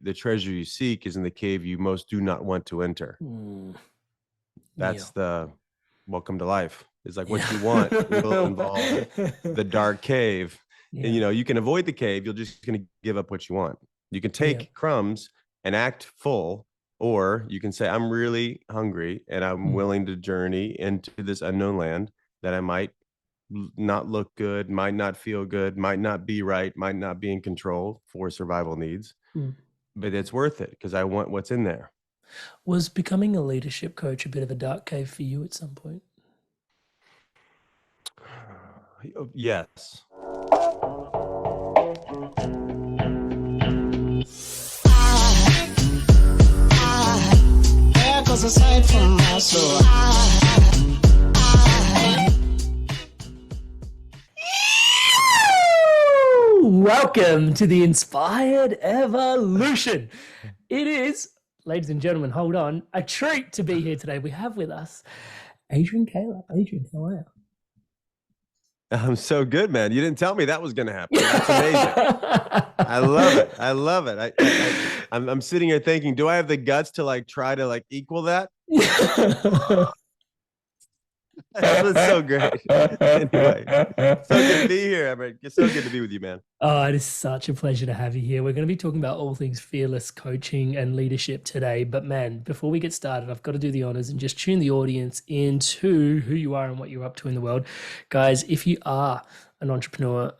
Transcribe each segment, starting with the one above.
the treasure you seek is in the cave you most do not want to enter. That's the welcome to life. It's like what you want will involve the dark cave. And, you can avoid the cave. You're just going to give up what you want. You can take crumbs and act full, or you can say, I'm really hungry and I'm willing to journey into this unknown land that I might not look good, might not feel good, might not be right, might not be in control for survival needs. But it's worth it because I want what's in there. Was becoming a leadership coach a bit of a dark cave for you at some point? Yes. Aside from my soul. Welcome to the Inspired Evolution. It is, ladies and gentlemen, hold on, a treat to be here today. We have with us Adrian Koehler. Adrian, how are you? I'm so good, man. You didn't tell me that was going to happen. That's amazing. I love it. I love it. I'm sitting here thinking, do I have the guts to try to equal that? That's so great. Anyway, so good to be here, Amrit. It's so good to be with you, man. Oh, it is such a pleasure to have you here. We're going to be talking about all things fearless coaching and leadership today. But man, before we get started, I've got to do the honors and just tune the audience into who you are and what you're up to in the world. Guys, if you are an entrepreneur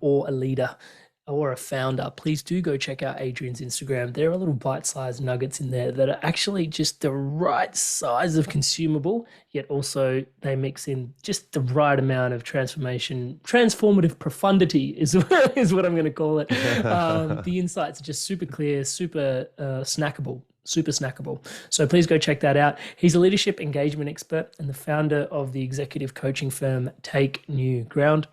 or a leader or a founder, please do go check out Adrian's Instagram. There are little bite-sized nuggets in there that are actually just the right size of consumable, yet also they mix in just the right amount of transformative profundity is what I'm going to call it. The insights are just super clear, super snackable. Super snackable. So please go check that out. He's a leadership engagement expert and the founder of the executive coaching firm Take New Ground.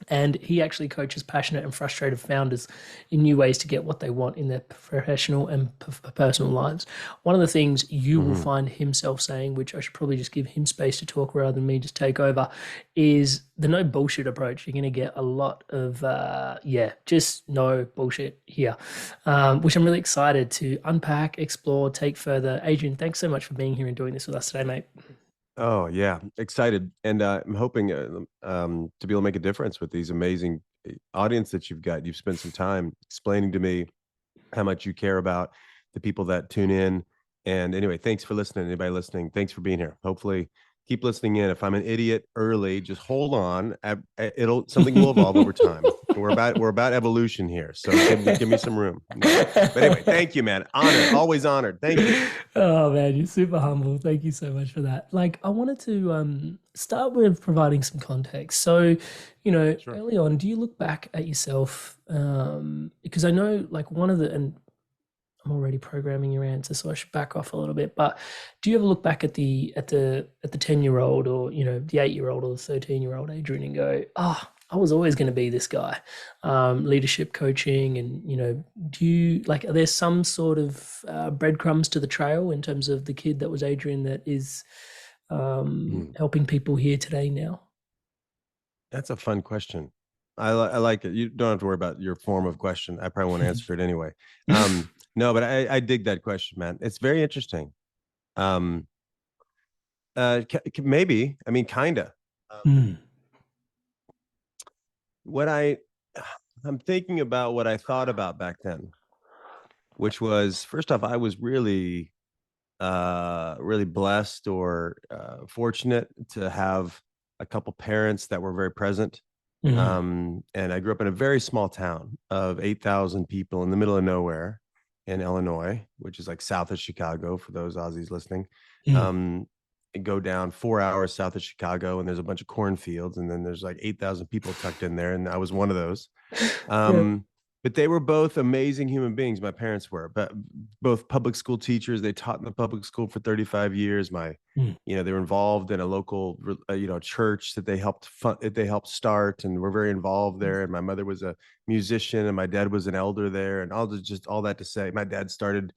And he actually coaches passionate and frustrated founders in new ways to get what they want in their professional and personal lives. One of the things you will find himself saying, which I should probably just give him space to talk rather than me just take over, is the no bullshit approach. You're going to get a lot of, just no bullshit here, which I'm really excited to unpack, explore, take further. Adrian, thanks so much for being here and doing this with us today, mate. Oh yeah, excited, and I'm hoping to be able to make a difference with these amazing audience that you've got. You've spent some time explaining to me how much you care about the people that tune in. And anyway, thanks for listening. Anybody listening, thanks for being here. Hopefully, keep listening in. If I'm an idiot early, just hold on. Something will evolve over time. We're about evolution here, so give me some room. But anyway, thank you, man. Honored, always honored. Thank you. Oh man, you're super humble. Thank you so much for that. I wanted to start with providing some context. So, sure. Early on, do you look back at yourself? Because I know one of the, and I'm already programming your answer, so I should back off a little bit. But do you ever look back at the 10-year-old or the 8-year-old or the 13-year-old Adrian and go, I was always going to be this guy, leadership coaching, and do you are there some sort of breadcrumbs to the trail in terms of the kid that was Adrian that is helping people here today now? That's a fun question. I like it. You don't have to worry about your form of question. I probably won't answer it anyway. No, but I dig that question, man. It's very interesting. Maybe, I mean, kinda. What I'm thinking about what I thought about back then, which was, first off, I was really blessed or fortunate to have a couple parents that were very present. And I grew up in a very small town of 8,000 people in the middle of nowhere in Illinois, which is south of Chicago for those Aussies listening. Go down 4 hours south of Chicago, and there's a bunch of cornfields, and then there's 8,000 people tucked in there, and I was one of those. But they were both amazing human beings. My parents were, but both public school teachers. They taught in the public school for 35 years. They were involved in a local, church that they helped start, and were very involved there. And my mother was a musician, and my dad was an elder there. And all that to say, my dad started,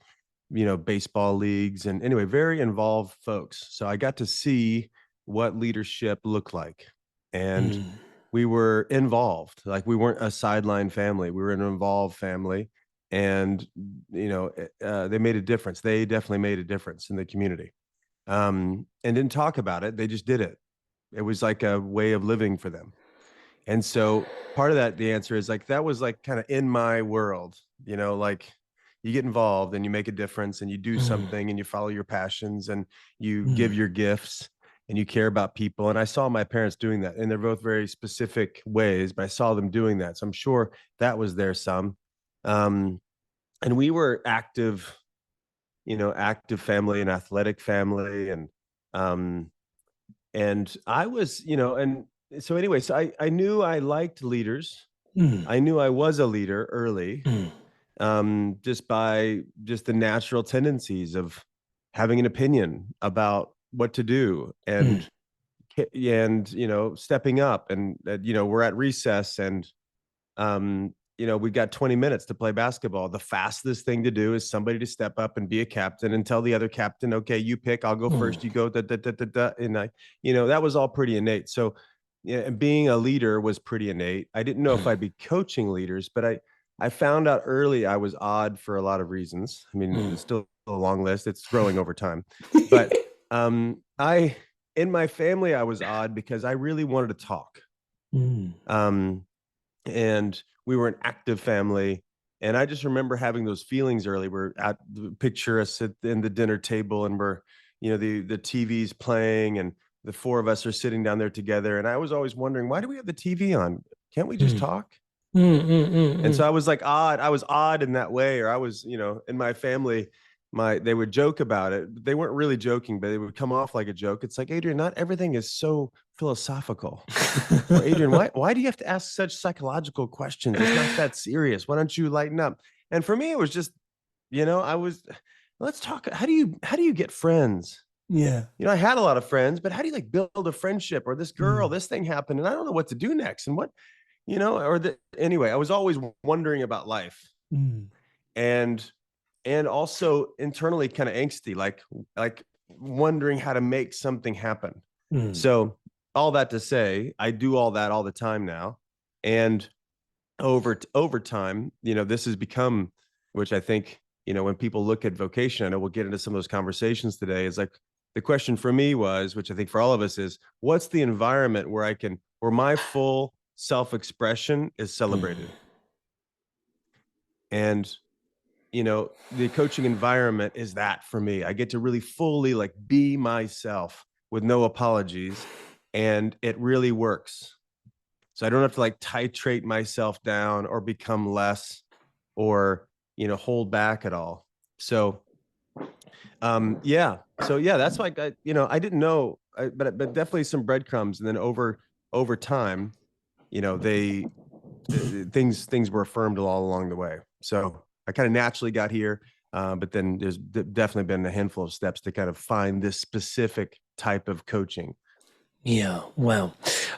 baseball leagues, and anyway, very involved folks. So I got to see what leadership looked like, and we were involved. We weren't a sideline family. We were an involved family. and they made a difference. They definitely made a difference in the community, and didn't talk about it. They just did it. It was like a way of living for them. And so part of that, the answer is like, that was like kind of in my world, like you get involved and you make a difference and you do something and you follow your passions and you give your gifts and you care about people. And I saw my parents doing that, and they're both very specific ways, but I saw them doing that. So I'm sure that was there some. And we were active, active family and athletic family. Um, and I was, and so anyway, so I knew I liked leaders. I knew I was a leader early, just by just the natural tendencies of having an opinion about what to do, and stepping up, and we're at recess, and we've got 20 minutes to play basketball. The fastest thing to do is somebody to step up and be a captain and tell the other captain, okay, you pick, I'll go first, you go, da, da, da, da, da. And that was all pretty innate. So yeah, being a leader was pretty innate. I didn't know if I'd be coaching leaders, but I found out early I was odd for a lot of reasons. I mean, it's still a long list. It's growing over time. But in my family, I was odd because I really wanted to talk. And we were an active family. And I just remember having those feelings early. We're at picture us in the dinner table, and we're, the TV's playing, and the four of us are sitting down there together. And I was always wondering, why do we have the TV on? Can't we just talk? And so I was like odd. I was odd in that way, or I was, in my family, they would joke about it. They weren't really joking, but they would come off like a joke. It's like, Adrian, not everything is so philosophical. Or, Adrian, why do you have to ask such psychological questions? It's not that serious. Why don't you lighten up? And for me, it was just, let's talk. How do you get friends? Yeah. I had a lot of friends, but how do you like build a friendship? Or this girl, this thing happened, and I don't know what to do next. And what, anyway, I was always wondering about life. And also internally kind of angsty, like wondering how to make something happen. So all that to say, I do all that all the time now. And over time, this has become, which I think, when people look at vocation, I know we'll get into some of those conversations today, is like, the question for me was, which I think for all of us is, what's the environment where my full self-expression is celebrated? And the coaching environment is that for me. I get to really fully like be myself with no apologies, and it really works. So I don't have to like titrate myself down or become less, or hold back at all. So that's like, I didn't know, but definitely some breadcrumbs. And then over time, things were affirmed all along the way. So I kind of naturally got here, but then there's definitely been a handful of steps to kind of find this specific type of coaching. Yeah, wow.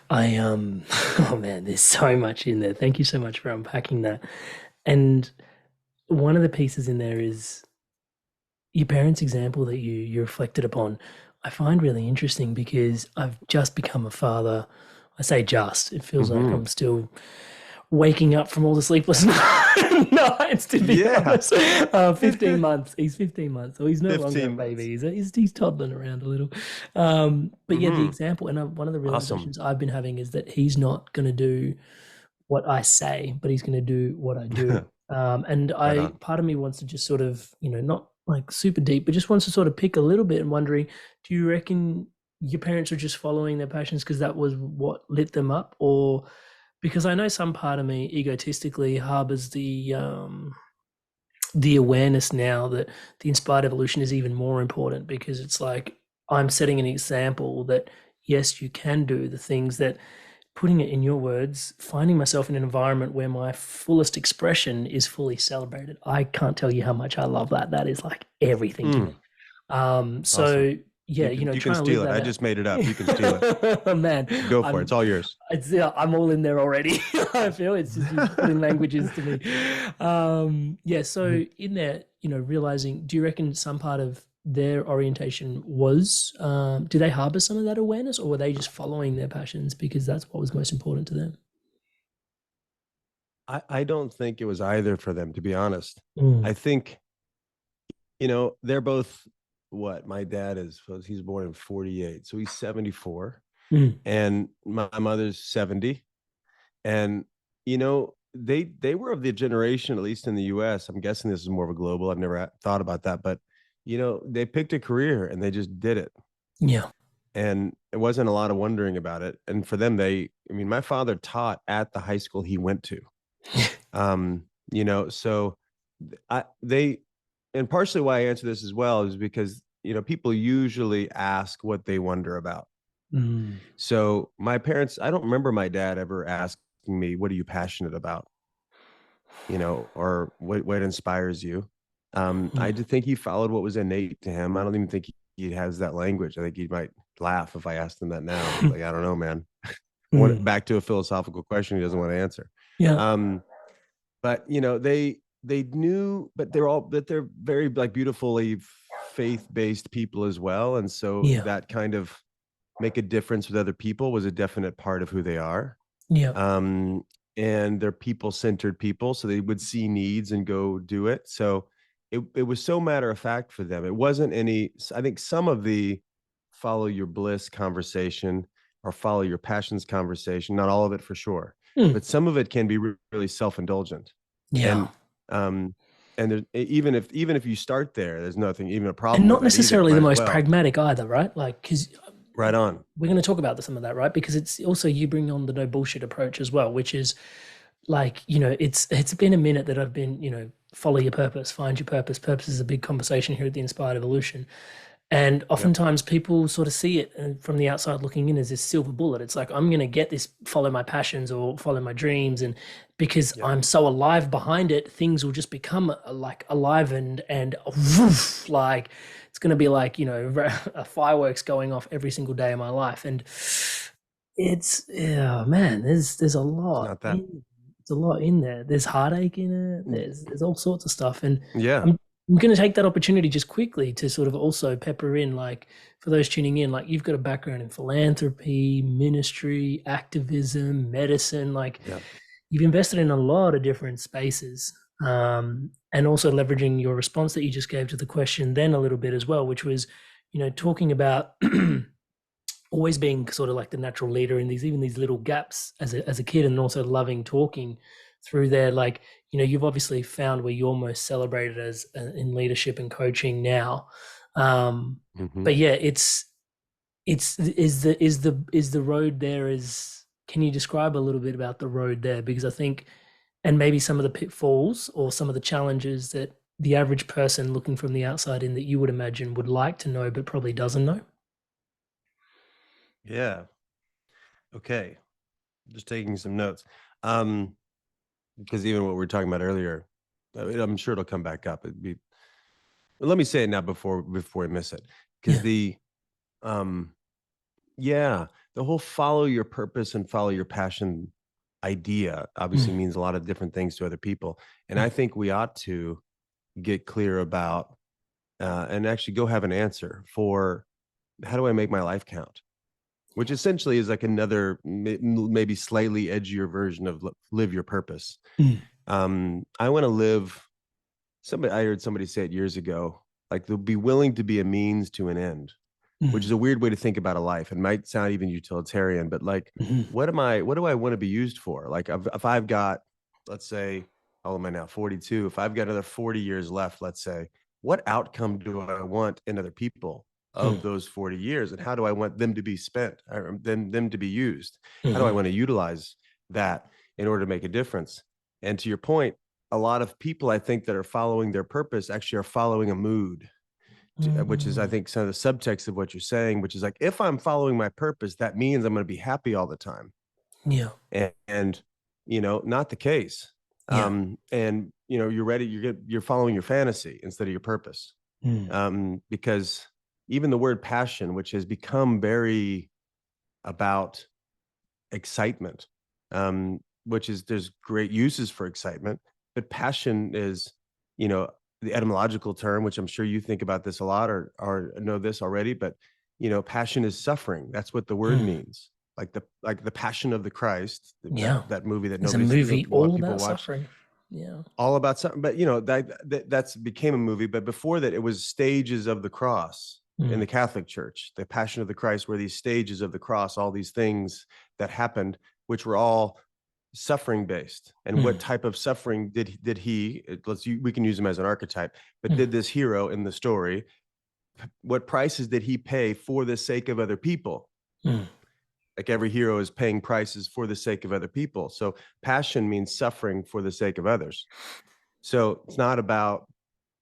Oh man, there's so much in there. Thank you so much for unpacking that. And one of the pieces in there is your parents' example that you reflected upon. I find really interesting because I've just become a father. I say just, it feels like I'm still waking up from all the sleepless nights, to be honest. 15 months. He's 15 months, so he's no longer a baby. He's toddling around a little. But yeah, the example, and one of the realizations I've been having is that he's not going to do what I say, but he's going to do what I do. Part of me wants to just sort of, not like super deep, but just wants to sort of pick a little bit and wondering, do you reckon your parents are just following their passions because that was what lit them up? Or because I know some part of me egotistically harbors the awareness now that the inspired evolution is even more important, because it's like I'm setting an example that yes, you can do the things that, putting it in your words, finding myself in an environment where my fullest expression is fully celebrated. I can't tell you how much I love that. That is like everything to me. Awesome. Yeah, you can steal it. I just made it up. You can steal it. Man, go for it. It's all yours. I'm all in there already. I feel it's just putting languages to me. So in there, realizing, do you reckon some part of their orientation was, do they harbor some of that awareness, or were they just following their passions because that's what was most important to them? I don't think it was either for them, to be honest. I Mm, think, they're both what my dad is, he's born in 48. So he's 74 mm, and my mother's 70. And, they were of the generation, at least in the US. I'm guessing this is more of a global. I've never thought about that, but, they picked a career and they just did it. yeah. And it wasn't a lot of wondering about it. And for them, I mean, my father taught at the high school he went to. So they, and partially why I answer this as well is because, people usually ask what they wonder about. Mm, So my parents, I don't remember my dad ever asking me, what are you passionate about? Or what inspires you? I mm, did think he followed what was innate to him. I don't even think he has that language. I think he might laugh if I asked him that now. He's like, I don't know, man. mm. Back to a philosophical question he doesn't want to answer. Yeah, Um, but they knew, but they're very like beautifully faith-based people as well. And so yeah, that kind of make a difference with other people was a definite part of who they are. yeah. um, and they're people-centered people, so they would see needs and go do it. So it was so matter of fact for them. It wasn't any. I think some of the follow your bliss conversation or follow your passions conversation, not all of it for sure, Mm, but some of it can be really self-indulgent. yeah. And um, and there, even if you start there, there's nothing even a And problem with not that either. necessarily the Might as most well. pragmatic either, right? Like, because Right on. we're going to talk about some of that, right? Because it's also you bring on the no bullshit approach as well, which is like, it's been a minute that I've been, follow your purpose, find your purpose. Purpose is a big conversation here at the Inspired Evolution. And Yep. oftentimes people sort of see it from the outside looking in as this silver bullet. It's like, I'm going to get this, follow my passions or follow my dreams. And because Yep. I'm so alive behind it, things will just become like alive and woof, like it's going to be like, a fireworks going off every single day of my life. And yeah, man, there's a It's lot not that. in there's a lot in there. There's heartache in it. There's all sorts of stuff, and Yeah. I'm going to take that opportunity just quickly to sort of also pepper in, like for those tuning in, like you've got a background in philanthropy, ministry, activism, medicine, like Yeah. you've invested in a lot of different spaces, and also leveraging your response that you just gave to the question then a little bit as well, which was, talking about always being sort of like the natural leader in these even these little gaps as a kid, and also loving talking through there. Like, you've obviously found where you're most celebrated as in leadership and coaching now. um Hmm. but yeah, it's is the road there is can you describe a little bit about the road there? Because I think, and maybe some of the pitfalls or some of the challenges that the average person looking from the outside in that you would imagine would like to know but probably doesn't know. Yeah. Okay. Just taking some notes. Um, because even what we were talking about earlier, I'm sure it'll come back up. Let me say it now before we miss it. Because Yeah. um, yeah, the whole follow your purpose and follow your passion idea obviously Mm, means a lot of different things to other people. And I mm, think we ought to get clear about and actually go have an answer for how do I make my life count? Which essentially is like another maybe slightly edgier version of live your purpose. mm, I want to live. I heard somebody say it years ago, like they'll be willing to be a means to an end, which is mm, a weird way to think about a life and might sound even utilitarian, but like, mhm, what do I want to be used for? Like if I've got, let's say, how old am I now? 42. If I've got another 40 years left, let's say, what outcome do I want in other people of mm, those 40 years? And how do I want them to be spent or them to be used? How do I mhm, want to utilize that in order to make a difference? And to your point, a lot of people I think that are following their purpose actually are following a mood, which is I mm. think some of the subtext of what you're saying, which is like if I'm following my purpose, that means I'm going to be happy all the time, Yeah. and not the case. Yeah. And you're ready. You're following your fantasy instead of your purpose, Mm, because even the word passion, which has become very about excitement, which is there's great uses for excitement, but passion is, the etymological term, which I'm sure you think about this a lot or know this already, but passion is suffering. That's what the word mm, means. like the Passion of the Christ, Yeah. that movie that There's a nobody's movie a lot of all people about watch, suffering. Yeah. all about something. But that's became a movie. But before that, it was stages of the cross in the Catholic Church. The Passion of the Christ were these stages of the cross, all these things that happened, which were all suffering based. And what type of suffering did he? We can use him as an archetype. But did this hero in the story? What prices did he pay for the sake of other people? Like every hero is paying prices for the sake of other people. So passion means suffering for the sake of others. So it's not about,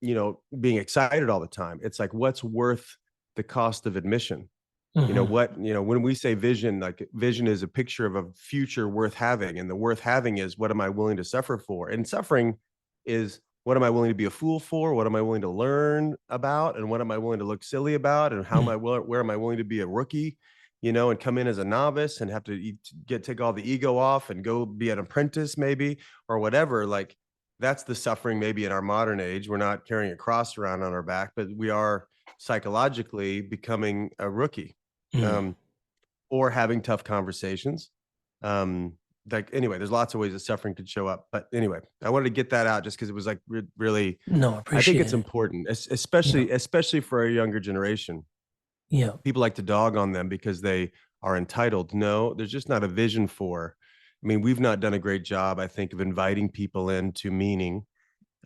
being excited all the time. It's like, what's worth the cost of admission? When we say vision, like vision is a picture of a future worth having. And the worth having is, what am I willing to suffer for? And suffering is, what am I willing to be a fool for? What am I willing to learn about? And what am I willing to look silly about? And where am I willing to be a rookie, and come in as a novice and have to take all the ego off and go be an apprentice maybe, or whatever. Like, that's the suffering maybe in our modern age. We're not carrying a cross around on our back, but we are psychologically becoming a rookie, or having tough conversations. Anyway, there's lots of ways that suffering could show up. But anyway, I wanted to get that out just because it was like really, No, I I think appreciate it's it. important, especially for a younger generation. Yeah. People like to dog on them because they are entitled. No, there's just not a vision for. I mean, we've not done a great job, I think, of inviting people into meaning.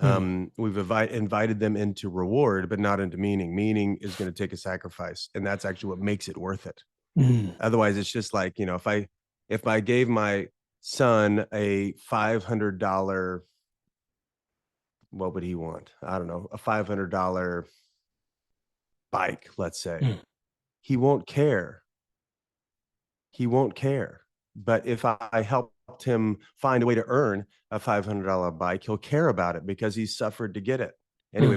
We've invited them into reward, but not into meaning. Meaning is going to take a sacrifice, and that's actually what makes it worth it. Otherwise, it's just like, if I gave my son a $500, what would he want? I don't know, a $500 bike, let's say. He won't care. He won't care. But if I helped him find a way to earn a $500 bike, he'll care about it because he's suffered to get it. Anyway,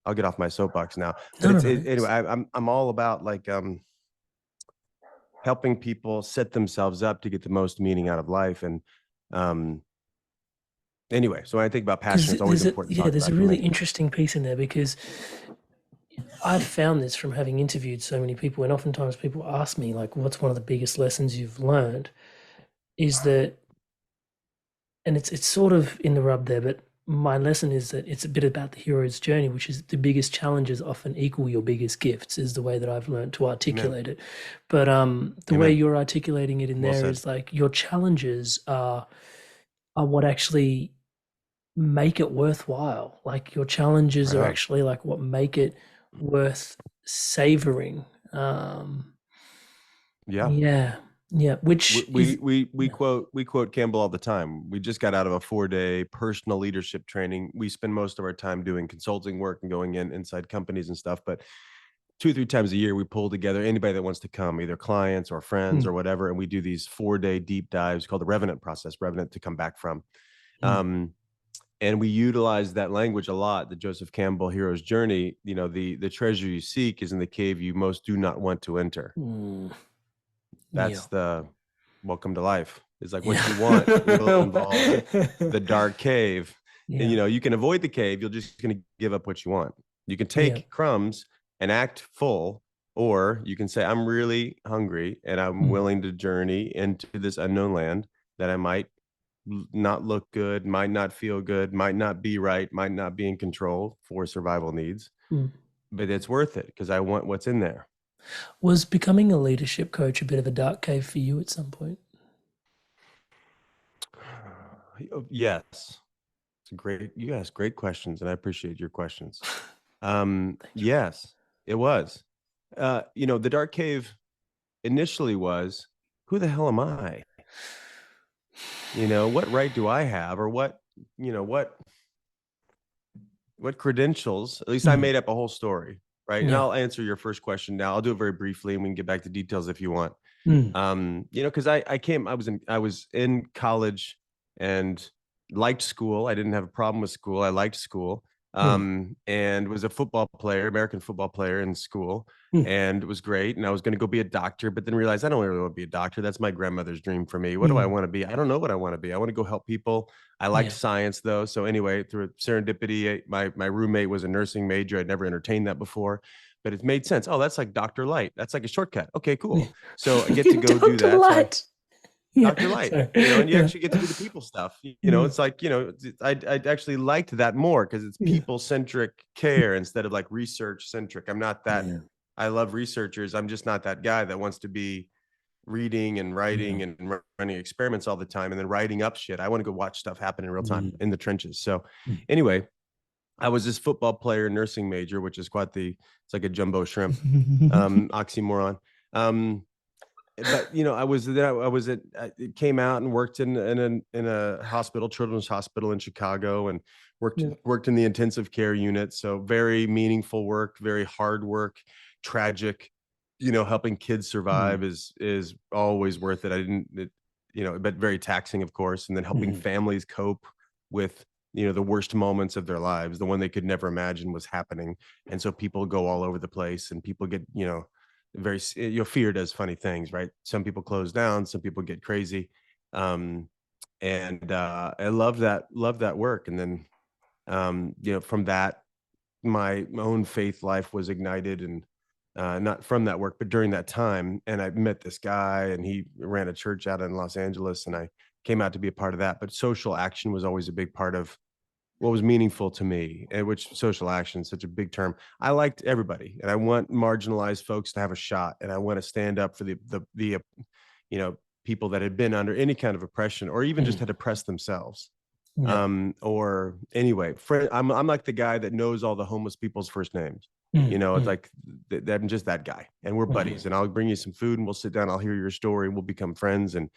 I'll get off my soapbox now. But anyway, I'm all about like helping people set themselves up to get the most meaning out of life. And anyway, so when I think about passion, it's always important to talk there's about a really interesting piece in there, because I've found this from having interviewed so many people, and oftentimes people ask me, like, what's one of the biggest lessons you've learned? Is that, and it's sort of in the rub there, but my lesson is that it's a bit about the hero's journey, which is the biggest challenges often equal your biggest gifts, is the way that I've learned to articulate it. But the way you're articulating it in there is like, your challenges are what actually make it worthwhile. Like, your challenges are actually like what make it worth savoring. Which we quote Campbell all the time. We just got out of a 4-day personal leadership training. We spend most of our time doing consulting work and going inside companies and stuff, but 2-3 times a year we pull together anybody that wants to come, either clients or friends or whatever, and we do these 4-day deep dives called the Revenant process, Revenant to come back from. And we utilize that language a lot, the Joseph Campbell hero's journey. The treasure you seek is in the cave you most do not want to enter. That's the welcome to life. It's like, what you want will involve the dark cave. And you can avoid the cave. You're just going to give up what you want. You can take crumbs and act full, or you can say, I'm really hungry and I'm willing to journey into this unknown land that I might not look good, might not feel good, might not be right, might not be in control for survival needs, but it's worth it because I want what's in there. Was becoming a leadership coach a bit of a dark cave for you at some point? Yes. You ask great questions, and I appreciate your questions. Yes, it was. The dark cave initially was, who the hell am I? What right do I have, or what credentials? At least I made up a whole story, right? And I'll answer your first question now. I'll do it very briefly, and we can get back to details if you want. Because I was in college and liked school. I didn't have a problem with school. I liked school. Mm. And was a football player, American football player in school, Mm. and it was great. And I was going to go be a doctor, but then realized I don't really want to be a doctor. That's my grandmother's dream for me. What do I Mm. want to be? I don't know what I want to be. I want to go help people. I liked Yeah. science though. So anyway, through serendipity, my roommate was a nursing major. I'd never entertained that before, but it made sense. Oh, that's like Dr. Light. That's like a shortcut. Okay, cool. So I get to go do Dr. that. So I Light. Yeah. Dr. Light, Sorry. and you Yeah. actually get to do the people stuff. Mm. It's like, I actually liked that more because it's Yeah. people centric care instead of like research centric. I'm not that, Yeah. I love researchers. I'm just not that guy that wants to be reading and Yeah. writing and running experiments all the time and then writing up shit. I want to go watch stuff happen in real time Mm. in the trenches. So Mm. anyway, I was this football player, nursing major, which is quite it's like a jumbo shrimp, oxymoron. But I was there. I came out and worked in a hospital, children's hospital in Chicago, and worked Yeah. worked in the intensive care unit. So very meaningful work, very hard work, tragic. Helping kids survive Mm. is always worth it. I didn't, but very taxing, of course. And then helping Mm. families cope with the worst moments of their lives, the one they could never imagine was happening. And so people go all over the place, and people get very fear does funny things, right? Some people close down, some people get crazy. And I love that work. And then from that, my own faith life was ignited, and not from that work but during that time. And I met this guy, and he ran a church out in Los Angeles, and I came out to be a part of that. But social action was always a big part of what was meaningful to me, and which social action is such a big term. I liked everybody, and I want marginalized folks to have a shot, and I want to stand up for the people that had been under any kind of oppression, or even just Mm. had oppressed themselves. Yeah. Or anyway, I'm like the guy that knows all the homeless people's first names. Mm. It's Mm. like I'm just that guy, and we're Mhm. buddies, and I'll bring you some food, and we'll sit down. I'll hear your story, and we'll become friends. And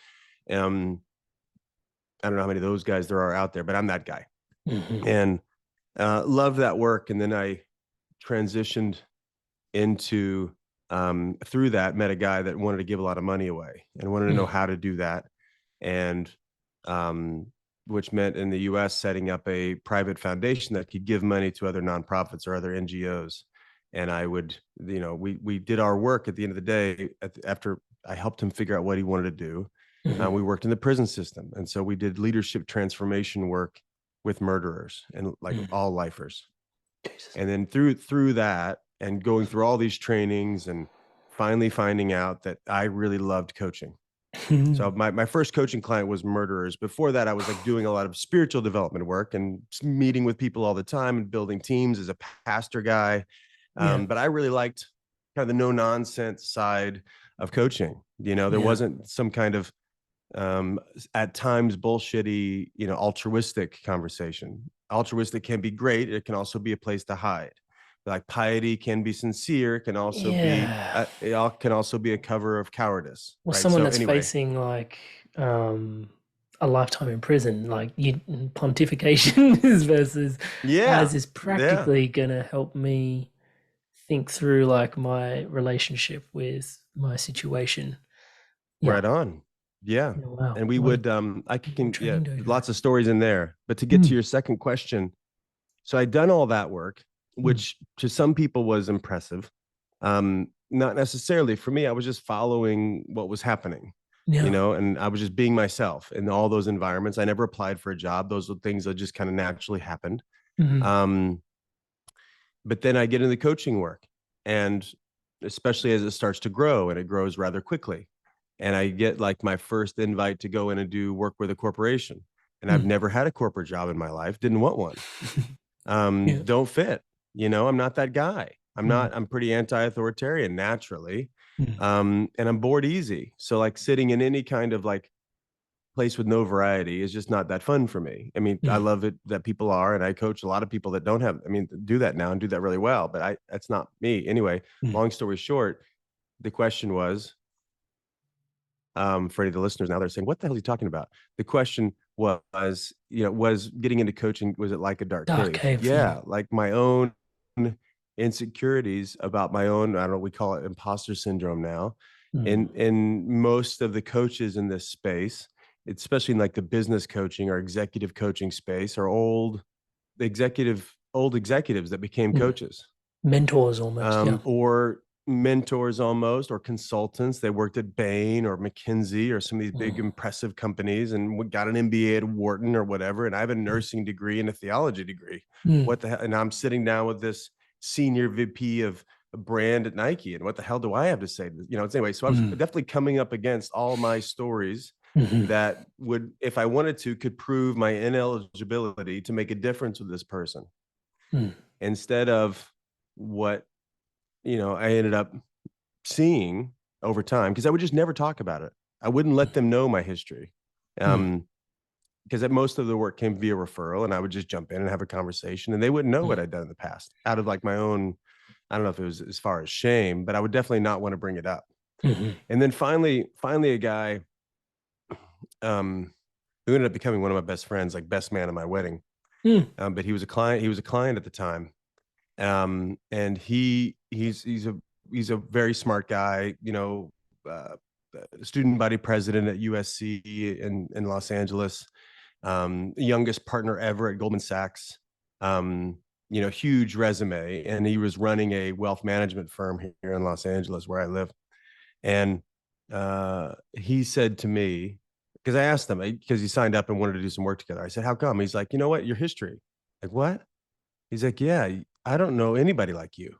um, I don't know how many of those guys there are out there, but I'm that guy, Mhm. and love that work. And then I transitioned into through that, met a guy that wanted to give a lot of money away and wanted to know Mm. how to do that. And um, which meant in the US setting up a private foundation that could give money to other nonprofits or other NGOs. And I would, we did our work at the end of the day. After I helped him figure out what he wanted to do, Mhm. we worked in the prison system. And so we did leadership transformation work with murderers and like Mm. all lifers. Jesus. And then through that, and going through all these trainings, and finally finding out that I really loved coaching. So Mm. my first coaching client was murderers. Before that, I was like doing a lot of spiritual development work and meeting with people all the time and building teams as a pastor guy. Yeah. But I really liked kind of the no nonsense side of coaching. There Yeah. wasn't some kind of at times bullshitty, altruistic conversation. Altruistic can be great. It can also be a place to hide. Like piety can be sincere, can also be Yeah. it can also be a cover of cowardice, Well, right? someone So that's anyway, facing like a lifetime in prison, like you pontification is versus how is yeah, this yeah, practically gonna help me think through like my relationship with my situation? Yeah. right on, yeah. Yeah, wow. And we What would, I what can, yeah, training do you lots of stories in there. But to get to Mm. your second question, so I'd done all that work, Mm. which to some people was impressive. Not necessarily for me. I was just following what was happening, Yeah. and I was just being myself in all those environments. I never applied for a job. Those were things that just kind of naturally happened. Mhm. Um, but then I get into the coaching work, and especially as it starts to grow, and it grows rather quickly. And I get like my first invite to go in and do work with a corporation. And I've Mm. never had a corporate job in my life, didn't want one. Yeah. Don't fit. I'm not that guy. Mm. I'm pretty anti-authoritarian naturally. Mm. And I'm bored easy. So like sitting in any kind of like place with no variety is just not that fun for me. I mean, I Mm. love it that people are, and I coach a lot of people that don't have, I mean, do that now and do that really well, but that's not me. Anyway, Mm. long story short, the question was, for any of the listeners now, they're saying, what the hell is he talking about? The question was, was getting into coaching, was it like a dark Dark cave? cave for you. Yeah, like my own insecurities about my own, I don't know, we call it imposter syndrome now. Mm. And most of the coaches in this space, especially in like the business coaching or executive coaching space, are old executive old executives that became Mm. coaches, Mentors almost, yeah. or mentors almost, or consultants. They worked at Bain or McKinsey or some of these big, Mm. impressive companies and got an MBA at Wharton or whatever. And I have a Mm. nursing degree and a theology degree. Mm. What the hell? And I'm sitting down with this senior VP of a brand at Nike. And what the hell do I have to say? Anyway, so I was Mm. definitely coming up against all my stories Mhm. that would, if I wanted to, could prove my ineligibility to make a difference with this person, Mm. instead of what, I ended up seeing over time, because I would just never talk about it. I wouldn't let them know my history. Mm. Because most of the work came via referral, and I would just jump in and have a conversation, and they wouldn't know what Mm. I'd done in the past, out of like my own, I don't know if it was as far as shame, but I would definitely not want to bring it up. Mhm. And then finally a guy, um, who ended up becoming one of my best friends, like best man at my wedding. Mm. But he was a client at the time. And he's a very smart guy, uh, student body president at USC in Los Angeles, youngest partner ever at Goldman Sachs, huge resume. And he was running a wealth management firm here in Los Angeles where I live. And he said to me, because I asked him, because he signed up and wanted to do some work together. I said, how come? He's like, you know what? Your history. Like, what? He's like, yeah, I don't know anybody like you.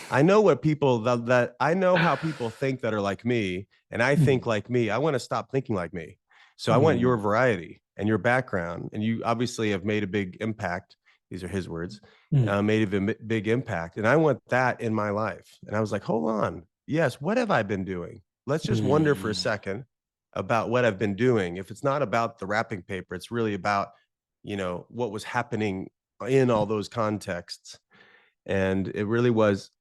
I know what people that I know how people think that are like me, and I think Mm. like me. I want to stop thinking like me. So I want your Mm. variety and your background, and you obviously have made a big impact. These are his words. Mm. Made a big impact, and I want that in my life. And I was like, hold on, yes, what have I been doing? Let's just wonder for a Mm. second about what I've been doing. If it's not about the wrapping paper, it's really about, what was happening in all those contexts. And it really was,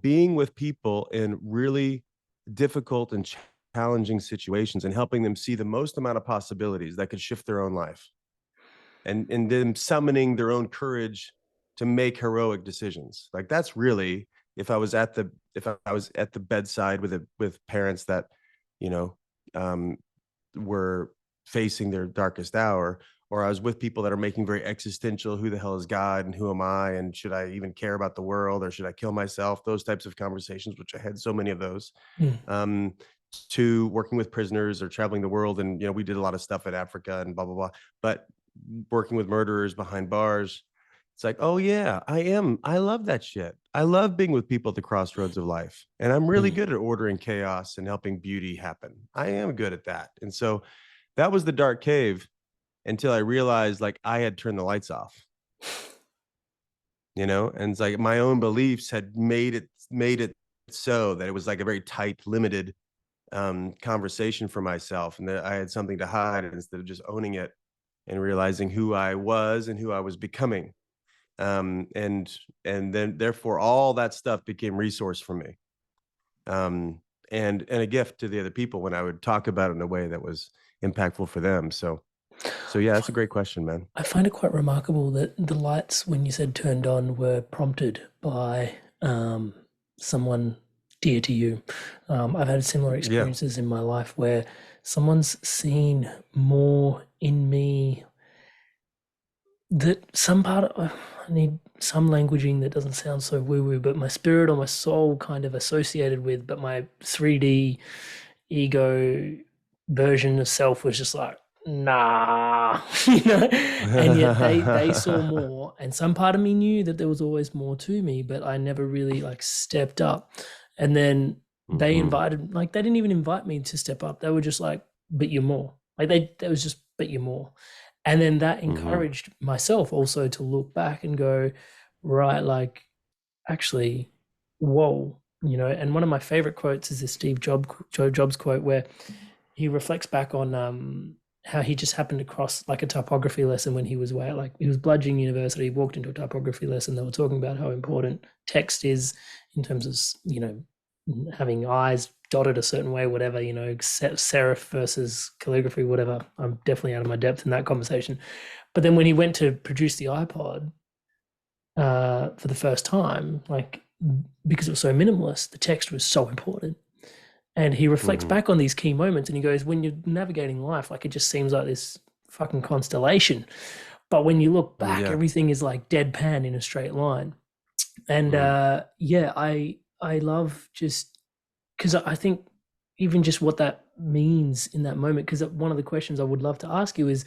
being with people in really difficult and challenging situations and helping them see the most amount of possibilities that could shift their own life, and them summoning their own courage to make heroic decisions. Like, that's really, if I was at the bedside with parents that, you know um were facing their darkest hour, or I was with people that are making very existential, who the hell is God and who am I, and should I even care about the world, or should I kill myself? Those types of conversations, which I had so many of those. Mm. Um, to working with prisoners or traveling the world, and we did a lot of stuff in Africa and blah blah blah. But working with murderers behind bars, it's like, oh yeah, I love that shit. I love being with people at the crossroads of life, and I'm really Mm. good at ordering chaos and helping beauty happen. I am good at that. And so that was the dark cave, until I realized, like, I had turned the lights off, and it's like my own beliefs had made it so that it was like a very tight, limited conversation for myself, and that I had something to hide, instead of just owning it and realizing who I was and who I was becoming. And then therefore all that stuff became resource for me, um, and a gift to the other people when I would talk about it in a way that was impactful for them. So yeah, that's a great question, man. I find it quite remarkable that the lights, when you said turned on, were prompted by someone dear to you. I've had similar Yeah. experiences in my life where someone's seen more in me, that some part of, I need some languaging that doesn't sound so woo woo, but my spirit or my soul kind of associated with, but my 3D ego version of self was just like, nah, and yet they saw more, and some part of me knew that there was always more to me, but I never really like stepped up. And then they Hmm. invited, like, they didn't even invite me to step up. They were just like, but you're more. Like, they was just, but you're more. And then that Hmm. encouraged myself also to look back and go, right, like, actually, whoa, And one of my favorite quotes is this Joe Jobs quote, where he reflects back on how he just happened to cross like a typography lesson when he was like he was bludgeoning university. He walked into a typography lesson. They were talking about how important text is in terms of having eyes dotted a certain way, whatever, serif versus calligraphy, whatever. I'm definitely out of my depth in that conversation. But then when he went to produce the iPod, for the first time, like, because it was so minimalist, the text was so important. And he reflects Hmm. back on these key moments and he goes, when you're navigating life, like, it just seems like this fucking constellation But when you look back, Yeah. everything is like deadpan in a straight line. And Mm. yeah, I love just because I think even just what that means in that moment. Because one of the questions I would love to ask you is,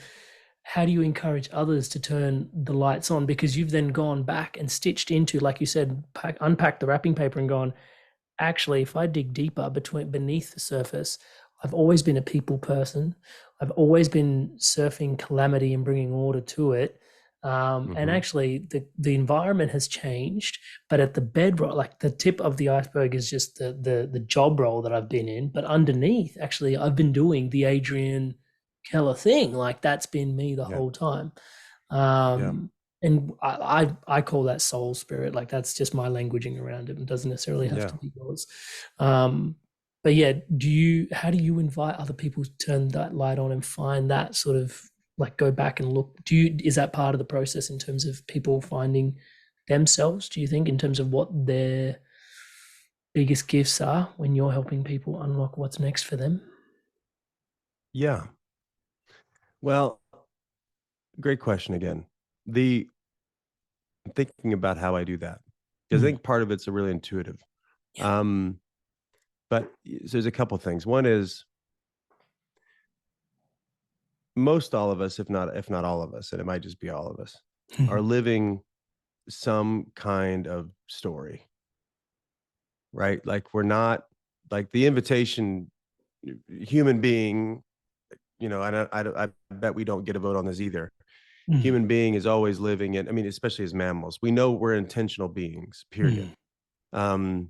how do you encourage others to turn the lights on? Because you've then gone back and stitched into, like you said, unpacked the wrapping paper and gone, actually, if I dig deeper beneath the surface, I've always been a people person. I've always been surfing calamity and bringing order to it. And Mm-hmm. actually, the environment has changed, but at the bedrock, like the tip of the iceberg, is just the job role that I've been in. But underneath, actually, I've been doing the Adrian Keller thing. Like that's been me the Yeah. whole time. Yeah. And I call that soul spirit. Like that's just my languaging around it. It doesn't necessarily have Yeah. to be yours. But yeah, how do you invite other people to turn that light on and find that sort of like go back and look? Is that part of the process in terms of people finding themselves, do you think, in terms of what their biggest gifts are when you're helping people unlock what's next for them? Yeah. Well, great question again. The thinking about how I do that, because I Mm, think part of it's a really intuitive. yeah. Um, but so there's a couple things. One is most all of us, if not all of us, and it might just be all of us, are living some kind of story, right? Like we're not like the invitation human being, I bet we don't get a vote on this either. Mm, Human being is always living in, I mean, especially as mammals, we know we're intentional beings, period. mm, Um,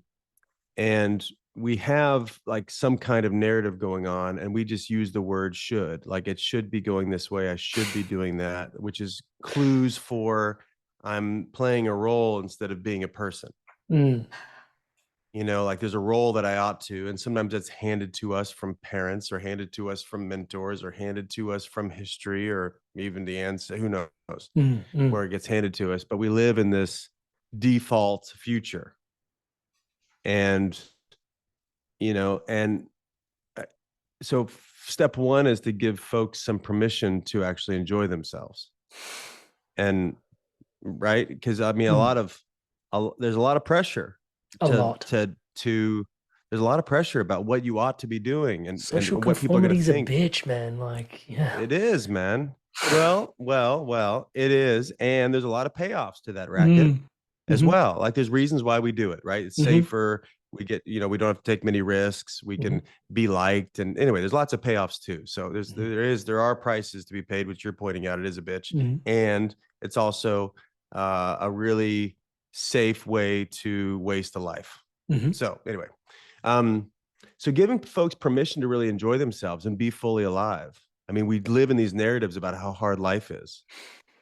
and we have like some kind of narrative going on, and we just use the word should, like it should be going this way, I should be doing that, which is clues for I'm playing a role instead of being a person. mm, Like there's a role that I ought to, and sometimes it's handed to us from parents or handed to us from mentors or handed to us from history or even the answer, who knows mm, mm, where it gets handed to us, but we live in this default future. And and uh, so step one is to give folks some permission to actually enjoy themselves. And right, because I mean mm. there's a lot of pressure A to lot. there's a lot of pressure about what you ought to be doing and Social what people are going conformity to is a think. bitch, man. Like, yeah. It is, man. Well, it is, and there's a lot of payoffs to that racket Mm, as hmm, well. Like there's reasons why we do it, right? It's hmm, safer. We get, we don't have to take many risks. We hmm, can be liked. And anyway, there's lots of payoffs too. So there are prices to be paid, which you're pointing out. It is a bitch. hmm, And it's also a really safe way to waste a life. hmm, So anyway, um, so giving folks permission to really enjoy themselves and be fully alive. I mean, we live in these narratives about how hard life is,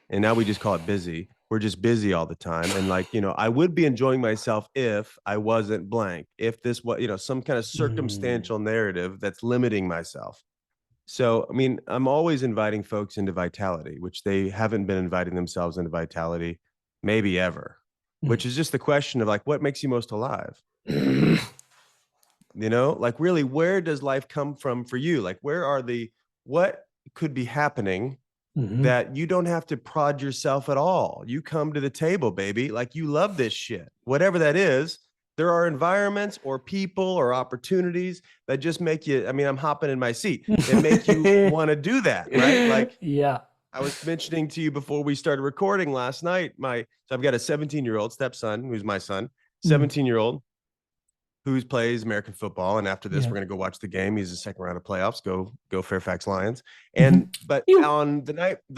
and now we just call it busy. We're just busy all the time. And like, I would be enjoying myself if I wasn't blank, if this was, some kind of mm, circumstantial narrative that's limiting myself. So, I mean, I'm always inviting folks into vitality, which they haven't been inviting themselves into vitality, maybe ever, which is just the question of like, what makes you most alive? mm. Like really, where does life come from for you? Like, what could be happening Hmm. that you don't have to prod yourself at all? You come to the table, baby. Like you love this shit, whatever that is. There are environments or people or opportunities that just make you, I mean, I'm hopping in my seat, that make you want to do that, right? Like Yeah. I was mentioning to you before we started recording last night, so I've got a 17-year-old stepson, who's my son, Mm, 17-year-old who plays American football. And after this, yeah. we're going to go watch the game. He's the second round of playoffs. Go Fairfax Lions. Hmm. But You. on the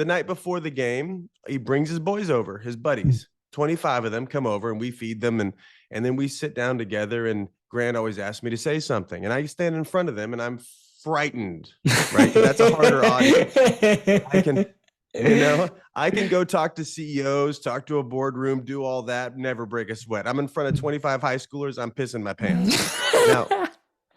night before the game, he brings his boys over, his Mm. buddies. 25 of them come over, and we feed them, and then we sit down together. And Grant always asks me to say something, and I stand in front of them, and I'm frightened, right? Because that's a harder audience. I can I can go talk to CEOs, talk to a boardroom, do all that, never break a sweat. I'm in front of 25 high schoolers, I'm pissing my pants. Now,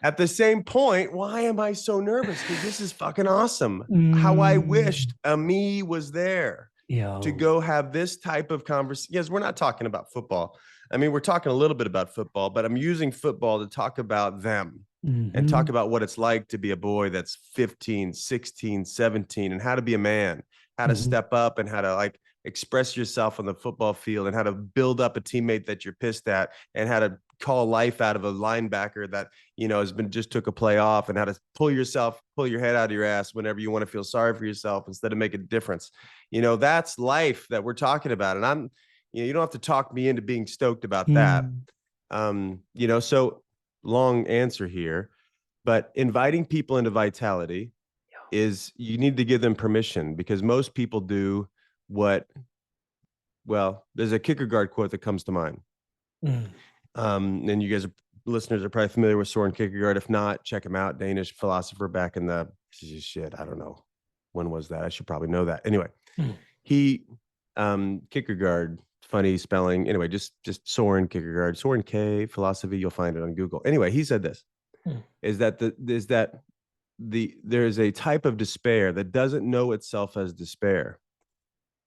at the same point, why am I so nervous? Because this is fucking awesome. How I Mm. wished a me was there to Yo. go have this type of conversation. Yes, we're not talking about football. I mean, we're talking a little bit about football, but I'm using football to talk about them and talk Hmm. about what it's like to be a boy that's 15, 16, 17, and how to be a man how to step up and how to like express yourself on the football field and how to build up a teammate that you're pissed at and how to call life out of a linebacker that, has been just took a play off and how to pull your head out of your ass whenever you want to feel sorry for yourself instead of make a difference. That's life that we're talking about. And you don't have to talk me into being stoked about that. So long answer here, but inviting people into vitality is you need to give them permission, because most people do there's a Kierkegaard quote that comes to mind. And you guys listeners are probably familiar with Soren Kierkegaard. If not, check him out. Danish philosopher back in the I don't know. When was that? I should probably know that. Anyway, he Kierkegaard, funny spelling. Anyway, just Soren Kierkegaard, Soren K philosophy. You'll find it on Google. Anyway, he said this is that there's a type of despair that doesn't know itself as despair.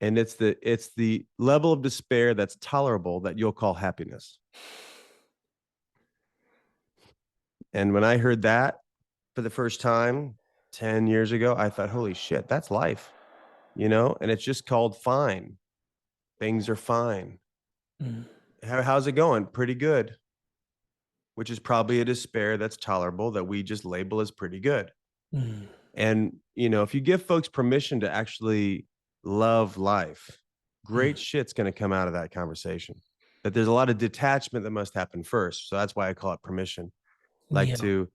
And it's the level of despair that's tolerable that you'll call happiness. And when I heard that for the first time 10 years ago, I thought, holy shit, that's life, and it's just called fine. Things are fine. How's it going? Pretty good. Which is probably a despair that's tolerable that we just label as pretty good. And, if you give folks permission to actually love life, great shit's going to come out of that conversation. But there's a lot of detachment that must happen first. So that's why I call it permission. Like to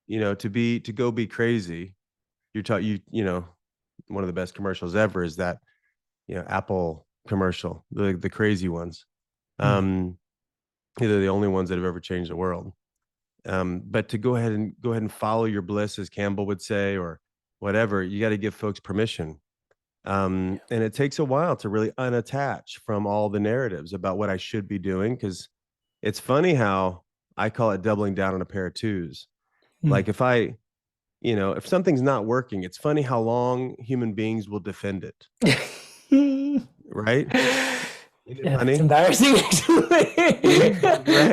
go be crazy. One of the best commercials ever is that, Apple commercial, the crazy ones. They're the only ones that have ever changed the world. But to go ahead and follow your bliss, as Campbell would say, or whatever, you got to give folks permission. And it takes a while to really unattach from all the narratives about what I should be doing. Cause it's funny how I call it doubling down on a pair of twos. Like if something's not working, it's funny how long human beings will defend it. Right? It's embarrassing, actually. Right.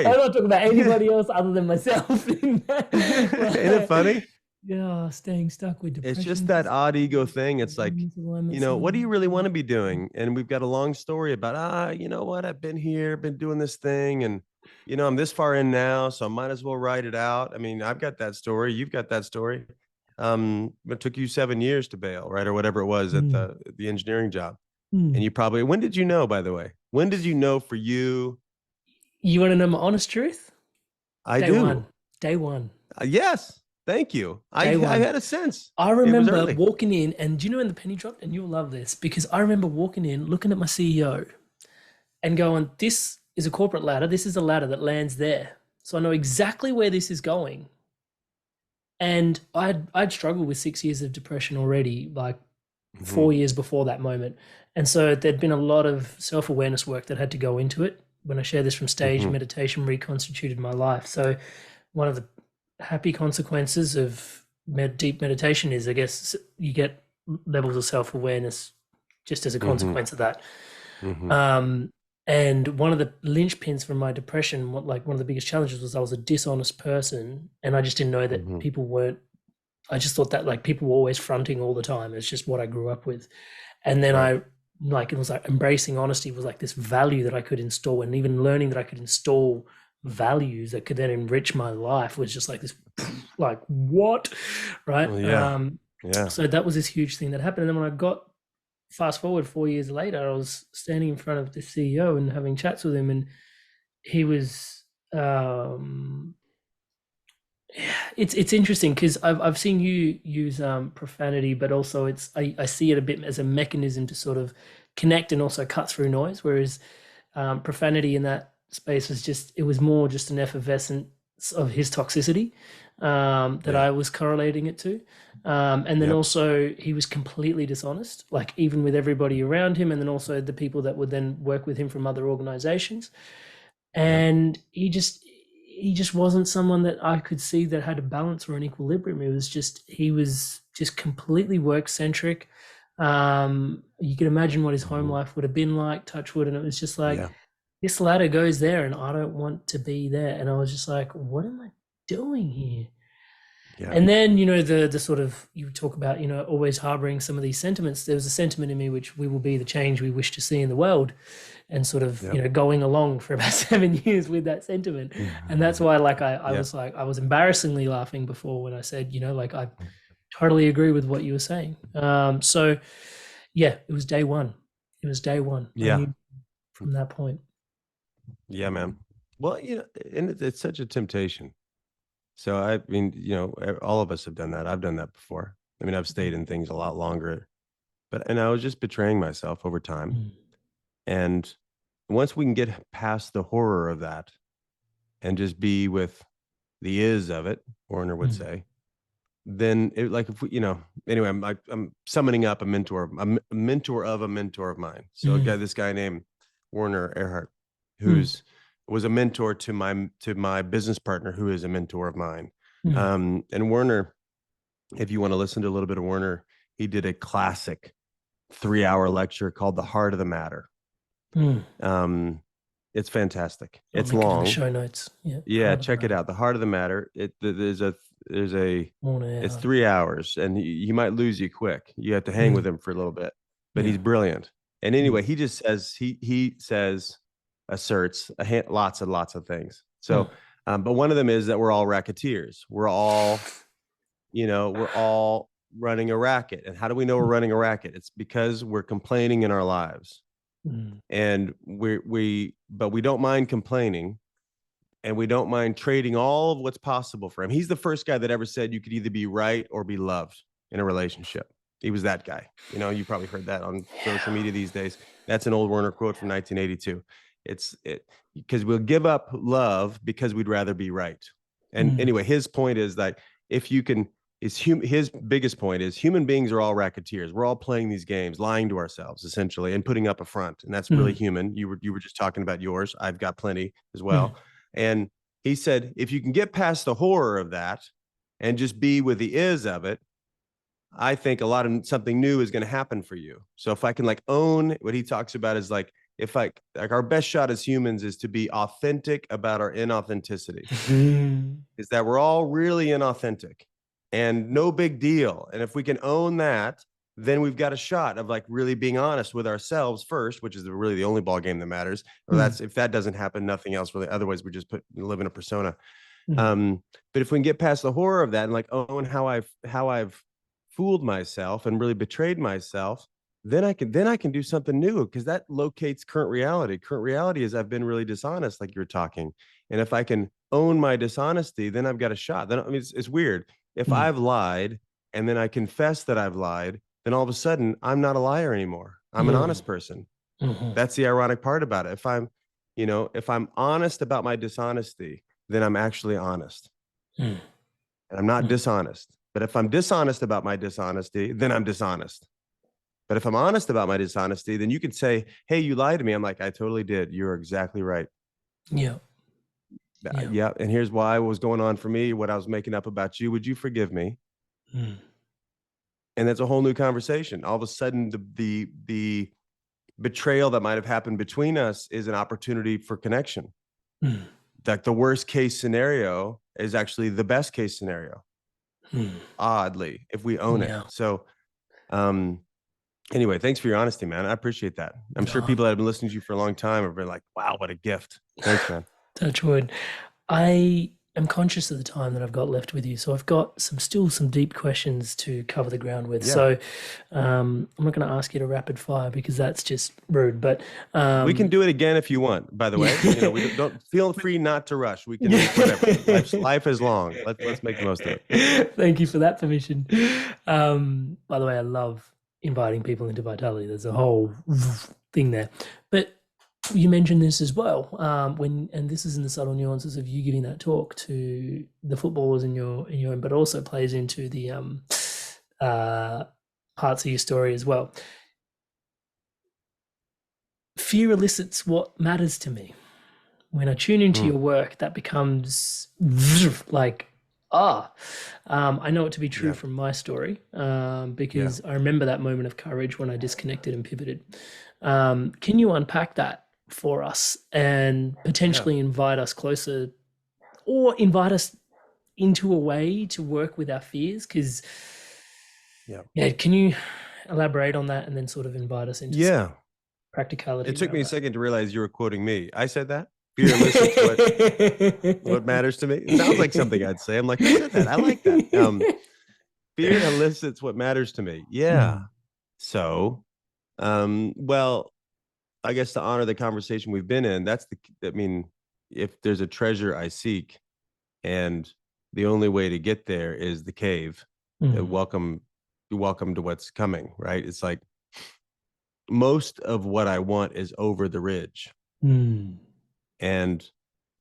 I don't talk about anybody else other than myself. Isn't it funny? Yeah, staying stuck with depression. It's just that odd ego thing. It's like, what do you really want to be doing? And we've got a long story about, you know what? I've been here, been doing this thing, and I'm this far in now, so I might as well write it out. I mean, I've got that story. You've got that story. It took you 7 years to bail, right? Or whatever it was at the engineering job. And you probably, when did you know, by the way? When did you know for you? You want to know my honest truth? Day one. Yes. Thank you. I had a sense. I remember walking in, and do you know when the penny dropped? And you'll love this, because I remember walking in, looking at my CEO and going, this is a corporate ladder. This is a ladder that lands there. So I know exactly where this is going. And I'd struggled with 6 years of depression already, like 4 years before that moment. And so there'd been a lot of self-awareness work that had to go into it. When I share this from stage, meditation reconstituted my life. So one of the happy consequences of deep meditation is, I guess, you get levels of self-awareness just as a consequence of that. And one of the linchpins from my depression, one of the biggest challenges, was I was a dishonest person, and I just didn't know that people weren't. I just thought that like people were always fronting all the time. It's just what I grew up with. And then it was like embracing honesty was like this value that I could install, and even learning that I could install values that could then enrich my life was just like this, like what, right? Well, So that was this huge thing that happened. And then when I got fast forward 4 years later, I was standing in front of the CEO and having chats with him, and he was it's interesting because I've seen you use profanity, but also I see it a bit as a mechanism to sort of connect and also cut through noise, whereas profanity in that space was more just an effervescence of his toxicity that I was correlating it to. And then also he was completely dishonest, like even with everybody around him, and then also the people that would then work with him from other organizations. And he just wasn't someone that I could see that had a balance or an equilibrium. He was just completely work-centric. You can imagine what his home life would have been like, touch wood, and it was just like, this ladder goes there and I don't want to be there. And I was just like, what am I doing here? Yeah. And then, the sort of, you talk about, always harboring some of these sentiments. There was a sentiment in me, which we will be the change we wish to see in the world, and sort of, Yep. going along for about 7 years with that sentiment. And that's why, like, I Yeah. was like, I was embarrassingly laughing before when I said, like, I totally agree with what you were saying. So yeah, it was day one. It was day one. I Yeah. knew from that point. Yeah, man. Well, and it's such a temptation. So I mean, all of us have done that. I've done that before. I mean, I've stayed in things a lot longer, and I was just betraying myself over time. Mm, And once we can get past the horror of that and just be with the is of it, Warner would mm, say, then like if we, anyway, I'm summoning up a mentor of a mentor of mine. So mm, this guy named Warner Earhart, mm, who's was a mentor to my business partner, who is a mentor of mine. mm, And Warner, if you want to listen to a little bit of Warner, he did a classic 3-hour lecture called "The Heart of the Matter." mm. Um, it's fantastic. I'll It's link it in the long. show notes. Yeah, Yeah, heart of the check it matter. out. The Heart of the Matter. There's a Warner it's Earhart. 3 hours, and he might lose you quick. You have to hang with Mm, him for a little bit, but yeah. he's brilliant. And Mm, anyway, he just says he says asserts lots and lots of things. mm, So, but one of them is that we're all racketeers. We're all running a racket. And how do we know we're running a racket? It's because we're complaining in our lives, mm, and but we don't mind complaining, and we don't mind trading all of what's possible for him. He's the first guy that ever said you could either be right or be loved in a relationship. He was that guy. You probably heard that on social media these days. That's an old Werner quote from 1982. It's because we'll give up love because we'd rather be right. And mm, anyway, his point is that if you can, his biggest point is human beings are all racketeers. We're all playing these games, lying to ourselves essentially, and putting up a front. And that's really mm, human. You were just talking about yours. I've got plenty as mm, well. And he said, if you can get past the horror of that and just be with the is of it, I think something new is going to happen for you. So if I can like own what he talks about is like, if I like our best shot as humans is to be authentic about our inauthenticity, mm, is that we're all really inauthentic and no big deal. And if we can own that, then we've got a shot of like really being honest with ourselves first, which is really the only ball game that matters. Or mm, if that doesn't happen, nothing else really. Otherwise, we just live in a persona. mm, But if we can get past the horror of that and like own how I've fooled myself and really betrayed myself, then I can do something new, because that locates current reality. Current reality is I've been really dishonest, like you're talking. And if I can own my dishonesty, then I've got a shot. Then I mean, it's weird. If mm, I've lied and then I confess that I've lied, then all of a sudden I'm not a liar anymore. I'm an mm, honest person. mhm, That's the ironic part about it. If I'm honest about my dishonesty, then I'm actually honest, mm, and I'm not mm, dishonest. But if I'm dishonest about my dishonesty, then I'm dishonest. But if I'm honest about my dishonesty, then you can say, "Hey, you lied to me." I'm like, "I totally did. You're exactly right." yeah, yeah, Yeah, and here's why, what was going on for me, what I was making up about you. Would you forgive me? mm, And that's a whole new conversation. All of a sudden, the betrayal that might have happened between us is an opportunity for connection. mm, Like the worst case scenario is actually the best case scenario, mm, oddly, if we own it. yeah. So, um, anyway, thanks for your honesty, man. I appreciate that. I'm sure No. people that have been listening to you for a long time have been like, wow, what a gift. Thanks, man. Touch wood. I am conscious of the time that I've got left with you, so I've got some deep questions to cover the ground with. Yeah. So I'm not going to ask you to rapid fire because that's just rude. But We can do it again if you want, by the way. We don't feel free not to rush. We can whatever. Life is long. Let's make the most of it. Thank you for that permission. By the way, I love inviting people into Vitality. There's a whole thing there. But you mentioned this as well, and this is in the subtle nuances of you giving that talk to the footballers in your but also plays into the uh, parts of your story as well. Fear elicits what matters to me. When I tune into Hmm. your work, that becomes like, I know it to be true Yeah. from my story, Yeah. because I remember that moment of courage when I disconnected and pivoted. Can you unpack that for us and Yeah. potentially invite us closer or invite us into a way to work with our fears? Because, Yeah. yeah, can you elaborate on that and then sort of invite us into some Yeah. practicality It took me around a that? second to realize you were quoting me. I said that. Fear elicits what matters to me. It sounds like something I'd say. I'm like, who said that? I like that. Fear elicits what matters to me. Yeah. Mm, So, well, I guess to honor the conversation we've been in, I mean, if there's a treasure I seek and the only way to get there is the cave, mm, welcome to what's coming, right? It's like most of what I want is over the ridge. mm, And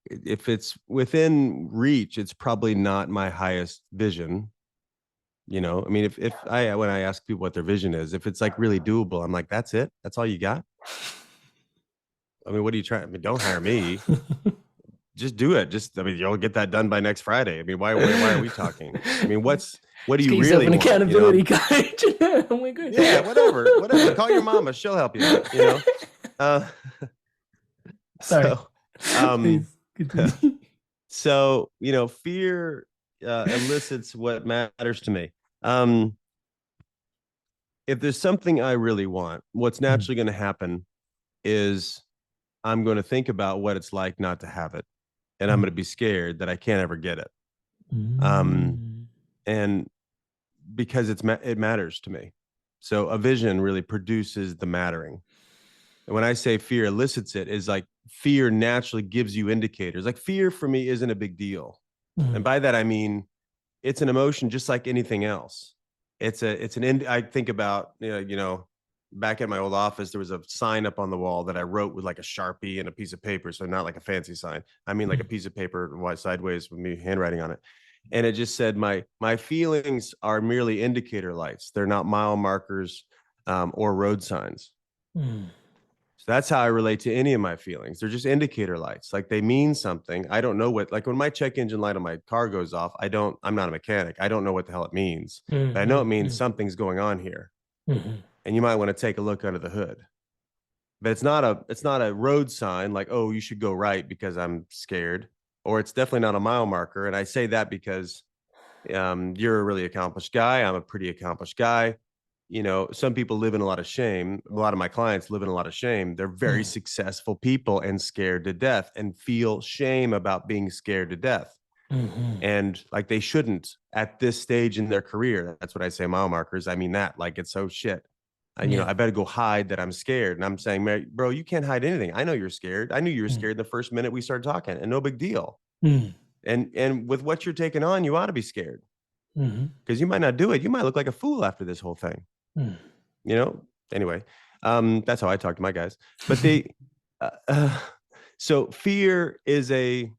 if it's within reach, it's probably not my highest vision. I mean, if I when I ask people what their vision is, if it's like really doable, I'm like, that's it. That's all you got. I mean, what are you trying? I mean, don't hire me. Just do it. I mean, you'll get that done by next Friday. I mean, why are we talking? I mean, what do Just you get yourself really an want? accountability coach. Oh my god. Yeah, whatever. Call your mama. She'll help you out. Uh, Sorry. so, um, Please continue. so fear elicits what matters to me. Um, if there's something I really want, what's Mm, naturally going to happen is I'm going to think about what it's like not to have it, and I'm going to mm, be scared that I can't ever get it. Um, mm, and because it matters to me. So a vision really produces the mattering. And when I say fear elicits it, is like fear naturally gives you indicators. Like fear for me isn't a big deal. And mm, by that I mean it's an emotion just like anything else. I think about, back at my old office, there was a sign up on the wall that I wrote with like a Sharpie and a piece of paper. So not like a fancy sign. I mean like a mm, piece of paper sideways with me handwriting on it. And it just said, my feelings are merely indicator lights. They're not mile markers or road signs. mm, So that's how I relate to any of my feelings. They're just indicator lights. Like they mean something. I don't know like when my check engine light on my car goes off, I'm not a mechanic. I don't know what the hell it means, but I know it mm, means mm, something's going on here. mm, And you might want to take a look under the hood. But it's not a road sign like, oh, you should go right because I'm scared. Or it's definitely not a mile marker. And I say that because you're a really accomplished guy. I'm a pretty accomplished guy. Some people live in a lot of shame. A lot of my clients live in a lot of shame. They're very mm, successful people and scared to death and feel shame about being scared to death. mm, And like they shouldn't at this stage in their career. That's what I say, mile markers. I mean that like it's so shit. yeah. I better go hide that I'm scared. And I'm saying, bro, you can't hide anything. I know you're scared. I knew you were Mm, scared the first minute we started talking, and no big deal. mm, And with what you're taking on, you ought to be scared mm, because you might not do it. You might look like a fool after this whole thing. mm. you know anyway, that's how I talk to my guys. But they so fear is an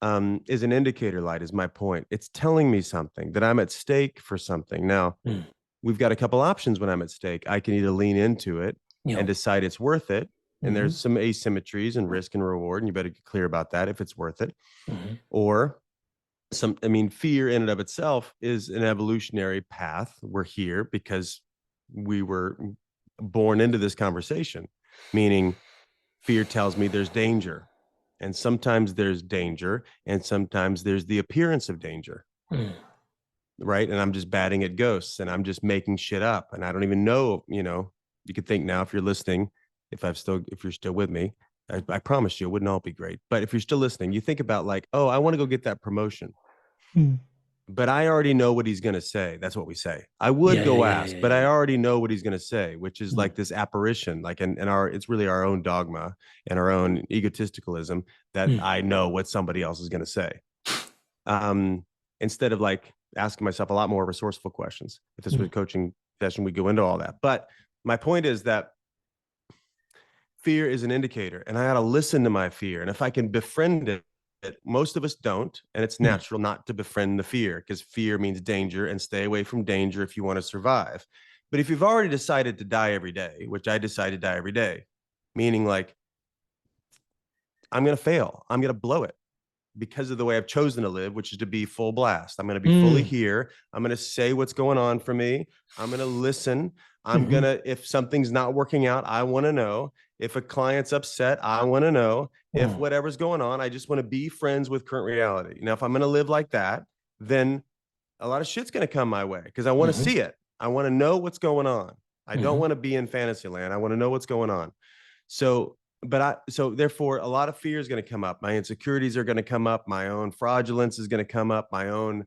indicator light, is my point. It's telling me something, that I'm at stake for something. Now Mm, we've got a couple options. When I'm at stake, I can either lean into it yeah. and decide it's worth it, and Mhm, there's some asymmetries and risk and reward, and you better get clear about that if it's worth it. mhm, Or fear in and of itself is an evolutionary path. We're here because we were born into this conversation, meaning fear tells me there's danger. And sometimes there's danger, and sometimes there's the appearance of danger, mm, right? And I'm just batting at ghosts, and I'm just making shit up. And I don't even know, you could think now, if you're listening, if you're still with me, I promise you it wouldn't all be great. But if you're still listening, you think about like, oh, I want to go get that promotion, mm. but I already know what he's going to say. That's what we say. I would Yeah, yeah, go yeah, ask, yeah, but I yeah. already know what he's going to say, which is Mm, like this apparition, like it's really our own dogma and our own egotisticalism that mm, I know what somebody else is going to say. Um, Instead of like asking myself a lot more resourceful questions. If this was mm, a coaching session, we go into all that. But my point is that fear is an indicator, and I got to listen to my fear. And if I can befriend it, most of us don't, and it's mm, natural not to befriend the fear, because fear means danger, and stay away from danger if you want to survive. But if you've already decided to die every day, which I decide to die every day, meaning like I'm going to fail, I'm going to blow it because of the way I've chosen to live, which is to be full blast. I'm going to be fully mm, here. I'm going to say what's going on for me. I'm going to listen. mhm, If something's not working out, I want to know. If a client's upset, I want to know. If Mm. whatever's going on, I just want to be friends with current reality. Now, if I'm going to live like that, then a lot of shit's going to come my way because I want to Mm-hmm. see it. I want to know what's going on. I don't Mm-hmm. want to be in fantasy land. I want to know what's going on. So therefore a lot of fear is going to come up. My insecurities are going to come up. My own fraudulence is going to come up. My own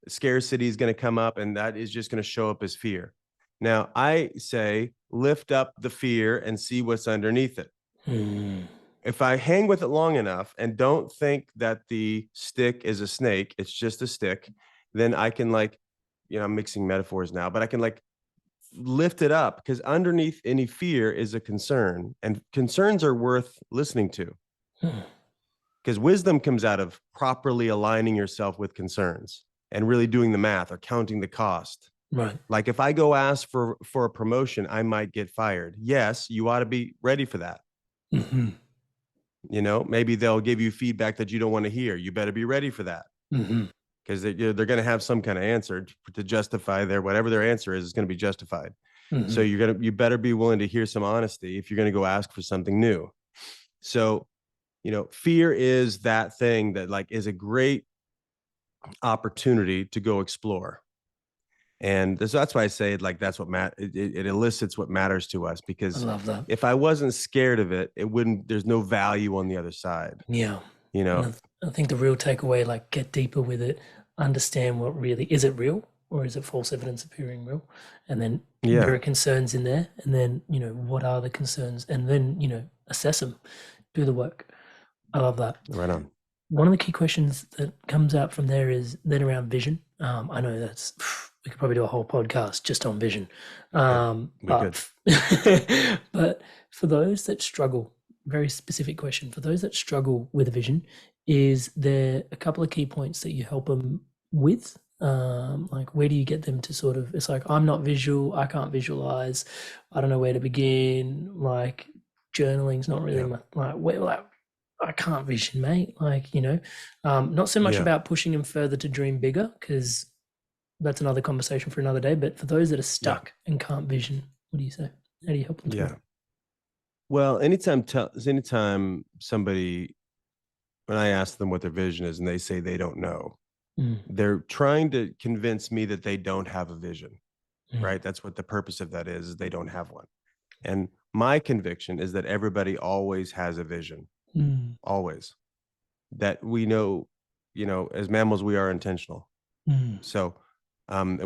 scarcity is going to come up. And that is just going to show up as fear. Now I say, lift up the fear and see what's underneath it. Mm. If I hang with it long enough and don't think that the stick is a snake, it's just a stick, then I can I'm mixing metaphors now, but I can lift it up, because underneath any fear is a concern, and concerns are worth listening to, Mm. because wisdom comes out of properly aligning yourself with concerns and really doing the math or counting the cost. Right. Like if I go ask for a promotion, I might get fired. Yes, you ought to be ready for that. Mm-hmm. Maybe they'll give you feedback that you don't want to hear. You better be ready for that, Mm-hmm. because they're going to have some kind of answer to justify whatever their answer is going to be justified. Mm-hmm. So you better be willing to hear some honesty if you're going to go ask for something new. So, fear is that thing that is a great opportunity to go explore. And that's why I say that's what it elicits what matters to us, I because love that. if I wasn't scared of it, there's no value on the other side. Yeah. You And know, I think the real takeaway, get deeper with it, understand what really is it real or is it false evidence appearing real? And then there yeah, are concerns in there. And then, what are the concerns? And then, assess them, do the work. I love that. right on. One of the key questions that comes out from there is then around vision. I know we could probably do a whole podcast just on vision. We could. But for those that struggle, very specific question, for those that struggle with a vision, is there a couple of key points that you help them with? Where do you get them to sort of, it's like, I'm not visual, I can't visualize, I don't know where to begin, journaling's not really I can't vision, mate. Not so much Yeah. about pushing them further to dream bigger, because that's another conversation for another day. But for those that are stuck and can't vision, what do you say? How do you help them through Yeah. Well, anytime somebody, when I ask them what their vision is and they say they don't know, it? they're trying to convince me that they don't have a vision, Mm. right? That's what the purpose of that is they don't have one. And my conviction is that everybody always has a vision, Mm. always. That we know, as mammals, we are intentional. Mm. So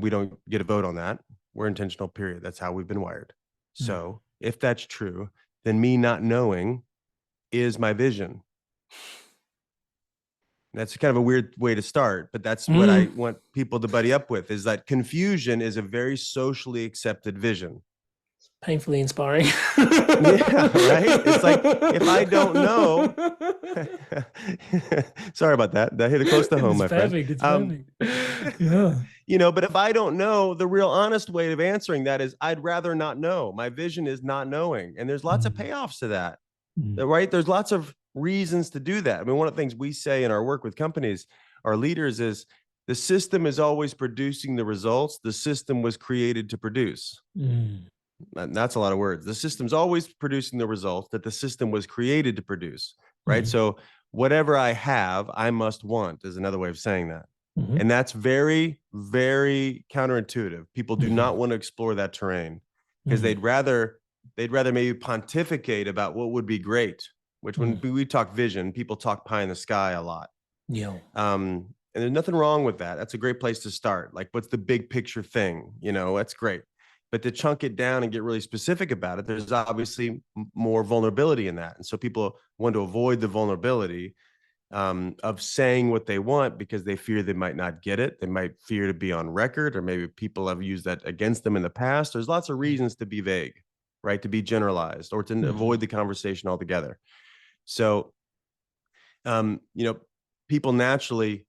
we don't get a vote on that. We're intentional, period. That's how we've been wired. Mm. So if that's true, then me not knowing is my vision. That's kind of a weird way to start, but that's what I want people to buddy up with, is that confusion is a very socially accepted vision. Painfully inspiring. Yeah, right? It's like, if I don't know, sorry about that. That hit it close to home, my friend. It's perfect. Yeah. But if I don't know, the real honest way of answering that is I'd rather not know. My vision is not knowing. And there's lots of payoffs to that, right? There's lots of reasons to do that. I mean, one of the things we say in our work with companies, our leaders, is the system is always producing the results the system was created to produce. And that's a lot of words. The system's always producing the results that the system was created to produce, right? So whatever I have, I must want, is another way of saying that. And that's very, very counterintuitive. People do not want to explore that terrain, because they'd rather maybe pontificate about what would be great, which when we talk vision, people talk pie in the sky a lot. Yeah. And there's nothing wrong with that. That's a great place to start. Like, what's the big picture thing? That's great. But to chunk it down and get really specific about it, there's obviously more vulnerability in that. And so people want to avoid the vulnerability of saying what they want, because they fear they might not get it. They might fear to be on record, or maybe people have used that against them in the past. There's lots of reasons to be vague, right? To be generalized, or to avoid the conversation altogether. So, people naturally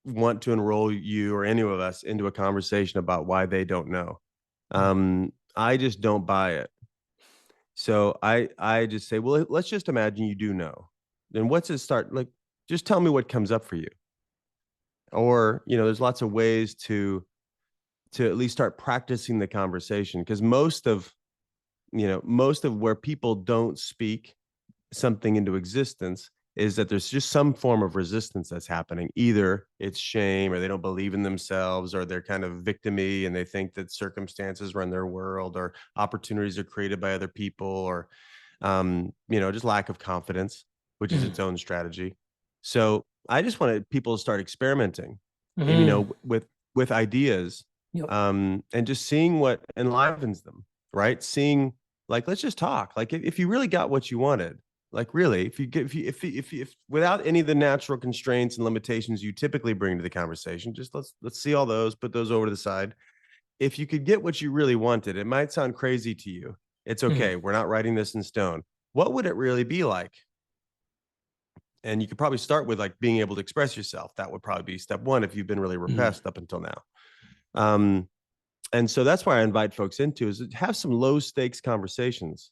want to enroll you or any of us into a conversation about why they don't know. I just don't buy it. So I just say, well, let's just imagine you do know. Then what's it start? Just tell me what comes up for you. Or, there's lots of ways to at least start practicing the conversation, because most of most of where people don't speak something into existence is that there's just some form of resistance that's happening. Either it's shame, or they don't believe in themselves, or they're kind of victim-y and they think that circumstances run their world, or opportunities are created by other people, or just lack of confidence, which is its own strategy. So I just wanted people to start experimenting, with ideas, Yep. and just seeing what enlivens them, right? Seeing, like, let's just talk. Like, if you really got what you wanted, like, really, if without any of the natural constraints and limitations you typically bring to the conversation, just let's see all those, put those over to the side. If you could get what you really wanted, it might sound crazy to you. It's okay. We're not writing this in stone. What would it really be like? And you could probably start with, like, being able to express yourself. That would probably be step one if you've been really repressed up until now. And so that's why I invite folks into is have some low stakes conversations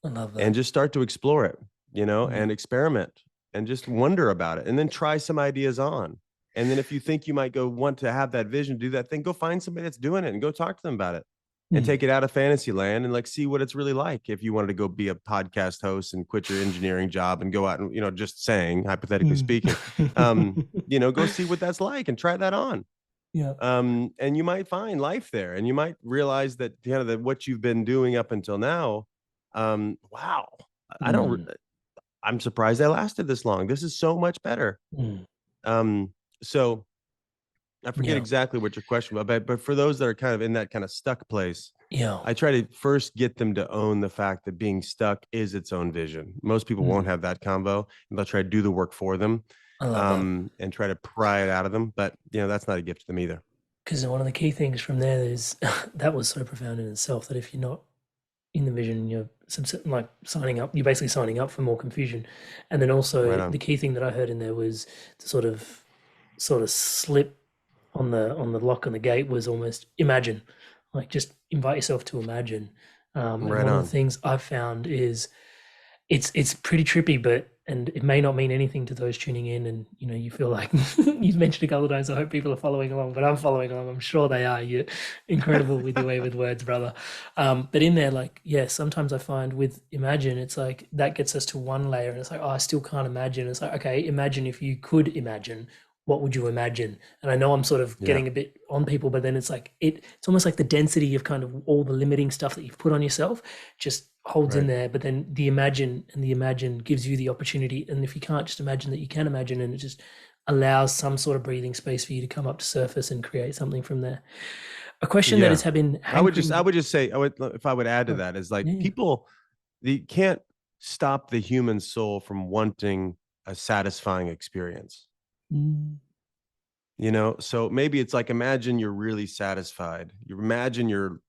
I love and that. just start to explore it, and experiment and just wonder about it, and then try some ideas on. And then if you think you might want to have that vision, do that thing, go find somebody that's doing it and go talk to them about it, and take it out of fantasy land and, like, see what it's really like. If you wanted to go be a podcast host and quit your engineering job and go out and, just saying, hypothetically speaking, go see what that's like and try that on. Yeah. And you might find life there, and you might realize that what you've been doing up until now, wow, I don't, I'm surprised I lasted this long. This is so much better. So I forget Yeah. exactly what your question was, but for those that are kind of in that kind of stuck place, Yeah. I try to first get them to own the fact that being stuck is its own vision. Most people won't have that convo, and they'll try to do the work for them, I love that. and try to pry it out of them. But that's not a gift to them either. Because one of the key things from there is that was so profound in itself that if you're not in the vision, you're like signing up, you're basically signing up for more confusion. And then also Right on. the key thing that I heard in there was to sort of slip on the lock on the gate was almost imagine, like just invite yourself to imagine. And Right one of the on. things I've found is it's pretty trippy, and it may not mean anything to those tuning in, and you feel like you've mentioned a couple of times. I hope people are following along, but I'm following along. I'm sure they are. You're incredible with your way with words, brother. But in there, like, yeah, sometimes I find with imagine, it's like that gets us to one layer, and it's like, oh, I still can't imagine. It's like, okay, imagine if you could imagine. What would you imagine? And I know I'm sort of getting a bit on people, but then it's like it's almost like the density of kind of all the limiting stuff that you've put on yourself just holds in there. But then the imagine gives you the opportunity. And if you can't just imagine that you can imagine, and it just allows some sort of breathing space for you to come up to surface and create something from there. A question that has been I would just say, if I would add to that, is like, people, they can't stop the human soul from wanting a satisfying experience. So maybe it's like, imagine you're really satisfied. You imagine you're,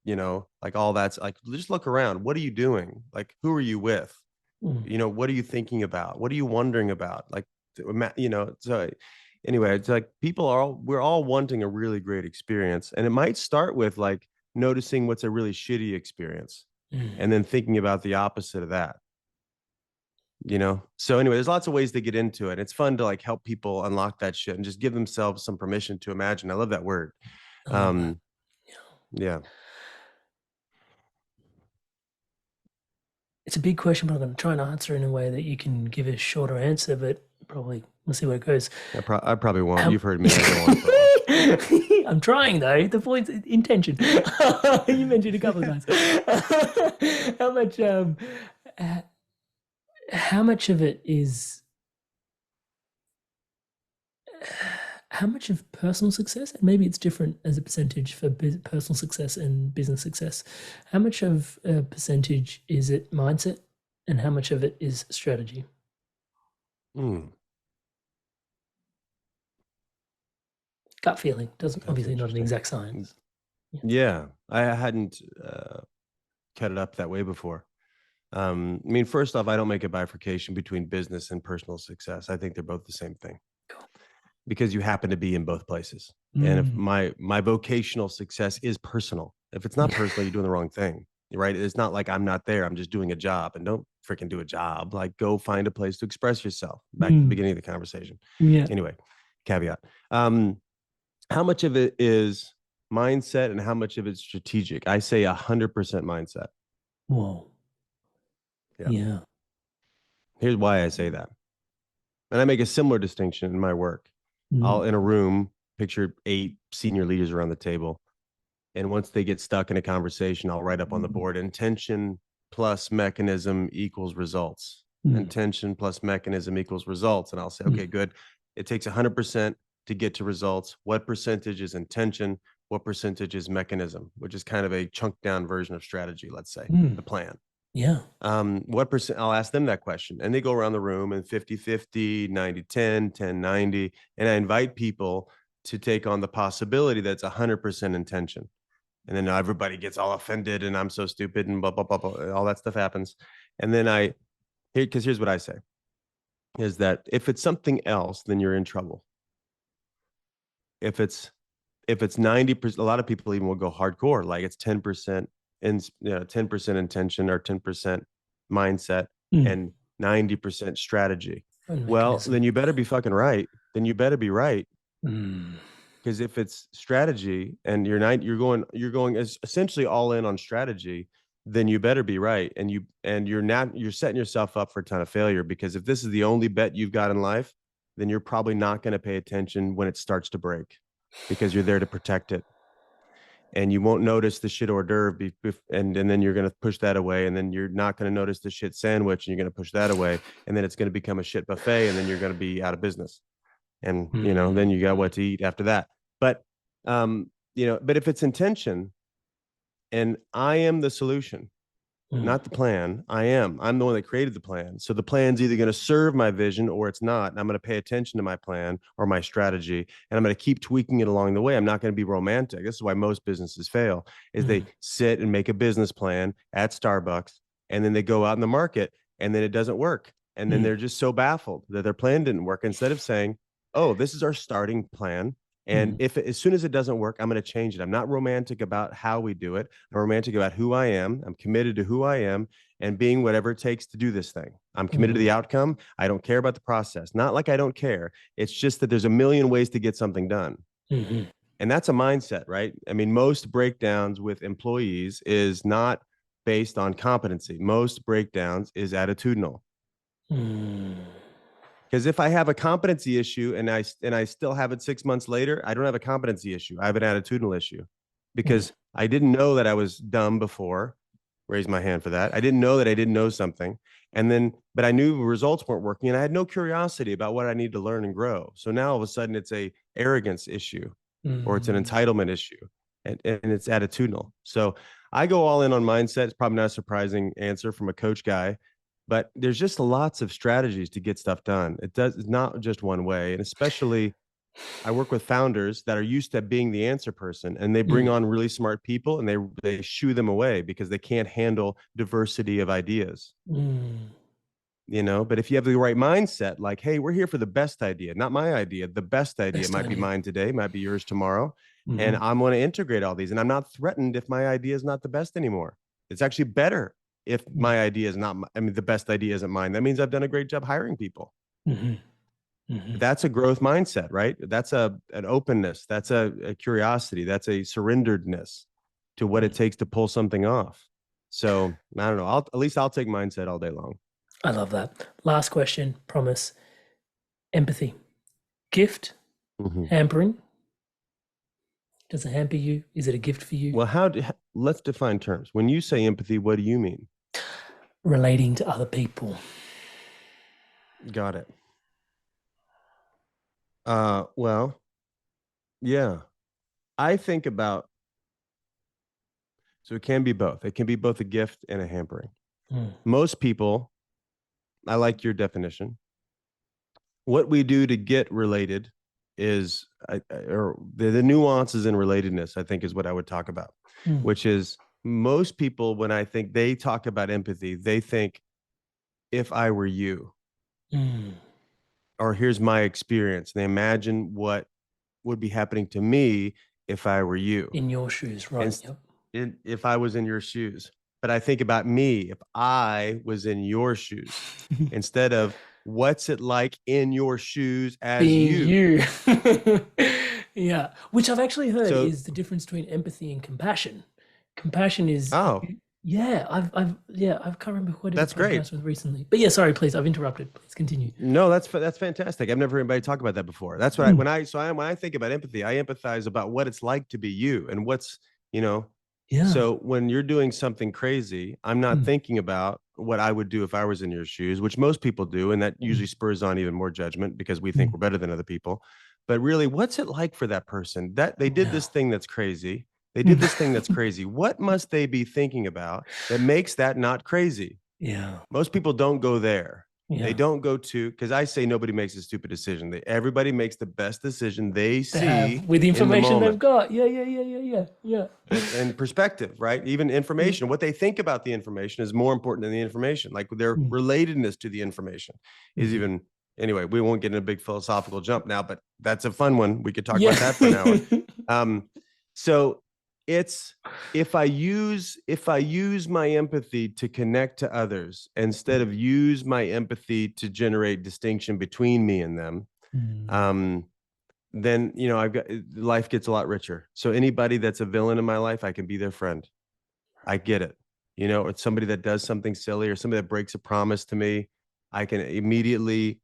like, all that's like, just look around. What are you doing? Like, who are you with? What are you thinking about? What are you wondering about? Like, so anyway, it's like we're all wanting a really great experience. And it might start with, like, noticing what's a really shitty experience, and then thinking about the opposite of that. So anyway, there's lots of ways to get into it. It's fun to, like, help people unlock that shit and just give themselves some permission to imagine. I love that word. I love that. Yeah. It's a big question, but I'm going to try and answer in a way that you can give a shorter answer, but probably we'll see where it goes. I probably won't. You've heard me. I go on for a while. I'm trying, though. The point's intention. You mentioned a couple of times. How much of it is how much of personal success, and maybe it's different as a percentage for personal success and business success, how much of a percentage is it mindset, and how much of it is strategy? Gut feeling doesn't, That's obviously not an interesting. exact science. Yeah, I hadn't cut it up that way before. I mean, first off, I don't make a bifurcation between business and personal success. I think they're both the same thing, because you happen to be in both places. And if my vocational success is personal, if it's not personal, you're doing the wrong thing, right? It's not like I'm not there. I'm just doing a job, and don't freaking do a job. Like, go find a place to express yourself. Back to the beginning of the conversation. Yeah. Anyway, caveat. How much of it is mindset and how much of it's strategic? I say 100% mindset. Whoa. Yeah. Yeah. Here's why I say that. And I make a similar distinction in my work. I'll Mm. in a room picture 8 senior leaders around the table. And once they get stuck in a conversation, I'll write up on the board intention plus mechanism equals results. Mm. Intention plus mechanism equals results. And I'll say, okay, Mm. good. It takes 100% to get to results. What percentage is intention? What percentage is mechanism, which is kind of a chunk down version of strategy, let's say, Mm. the plan. Yeah. What percent? I'll ask them that question, and they go around the room and 50-50, 90-10, 10-90. And I invite people to take on the possibility that's 100% intention. And then everybody gets all offended and I'm so stupid and blah, blah, blah, blah. All that stuff happens. And then because here's what I say is that if it's something else, then you're in trouble. If it's 90%, a lot of people even will go hardcore, like it's 10% in 10% intention or 10% mindset Mm. and 90% strategy. And Well, mechanism. then you better be fucking right. Then you better be right. Mm. Because if it's strategy and you're going as essentially all in on strategy, then you better be right. And you're setting yourself up for a ton of failure, because if this is the only bet you've got in life, then you're probably not going to pay attention when it starts to break, because you're there to protect it. And you won't notice the shit hors d'oeuvre, and then you're going to push that away, and then you're not going to notice the shit sandwich, and you're going to push that away, and then it's going to become a shit buffet, and then you're going to be out of business. And then you got what to eat after that. But but if it's intention, and I am the solution, not the plan. I'm the one that created the plan. So the plan's either going to serve my vision or it's not. And I'm going to pay attention to my plan or my strategy, and I'm going to keep tweaking it along the way. I'm not going to be romantic. This is why most businesses fail, is they sit and make a business plan at Starbucks, and then they go out in the market, and then it doesn't work. And then they're just so baffled that their plan didn't work, instead of saying, oh, this is our starting plan. And as soon as it doesn't work, I'm going to change it. I'm not romantic about how we do it. I'm romantic about who I am. I'm committed to who I am and being whatever it takes to do this thing. I'm committed to the outcome. I don't care about the process. Not like I don't care. It's just that there's a million ways to get something done. And that's a mindset, right? I mean, most breakdowns with employees is not based on competency. Most breakdowns is attitudinal. Because if I have a competency issue and I still have it 6 months later, I don't have a competency issue. I have an attitudinal issue, because I didn't know that I was dumb before. Raise my hand for that. I didn't know that I didn't know something. But I knew results weren't working, and I had no curiosity about what I need to learn and grow. So now all of a sudden it's a arrogance issue, or it's an entitlement issue, and it's attitudinal. So I go all in on mindset. It's probably not a surprising answer from a coach guy, but there's just lots of strategies to get stuff done. It's not just one way. And especially I work with founders that are used to being the answer person, and they bring on really smart people, and they shoo them away because they can't handle diversity of ideas. But if you have the right mindset, like, hey, we're here for the best idea, not my idea, the best idea might be mine today, might be yours tomorrow. And I'm going to integrate all these, and I'm not threatened if my idea is not the best anymore. It's actually better if my idea is not, the best idea isn't mine. That means I've done a great job hiring people. That's a growth mindset, right? That's an openness. That's a curiosity. That's a surrenderedness to what it takes to pull something off. So I don't know. At least I'll take mindset all day long. I love that. Last question, promise. Empathy. Gift, hampering. Does it hamper you? Is it a gift for you? Well, let's define terms. When you say empathy, what do you mean? Relating to other people. Got it. Well, yeah. I think about, so it can be both. It can be both a gift and a hampering. Most people, I like your definition. What we do to get related is, or the nuances in relatedness, I think, is what I would talk about, which is most people, when I think they talk about empathy, they think, if I were you, or here's my experience. They imagine what would be happening to me if I were you. In your shoes, right? If I was in your shoes. But I think about me, if I was in your shoes, instead of what's it like in your shoes as being you. Yeah, which I've actually heard is the difference between empathy and compassion. Compassion is Yeah, I can't remember who I did a That's great. podcast with recently. But yeah, sorry, please, I've interrupted. Please continue. No, that's fantastic. I've never heard anybody talk about that before. That's what I Mm, when I so I when I think about empathy, I empathize about what it's like to be you and what's, you know, yeah. so when you're doing something crazy, I'm not Mm, thinking about what I would do if I was in your shoes, which most people do, and that mm, usually spurs on even more judgment because we think mm. we're better than other people. But really, what's it like for that person? That they did Yeah. this thing that's crazy. They did this thing that's Mm. crazy. What must they be thinking about that makes that not crazy? Yeah. Most people don't go there. They Yeah. don't go to, because I say nobody makes a stupid decision. Everybody makes the best decision they They have see with the in the information they've moment got. Yeah. and perspective, right? Even Yeah. information, what they think about the information is more important than the information. Like their Mm, relatedness to the information is mhm. even, anyway, we won't get in a big philosophical jump now, but that's a fun one. We could talk Yeah. about that for an hour. So it's, if I use my empathy to connect to others instead of use my empathy to generate distinction between me and them, Mm, um, then I've got life gets a lot richer. So anybody that's a villain in my life, I can be their friend. I get it. It's somebody that does something silly or somebody that breaks a promise to me. I can immediately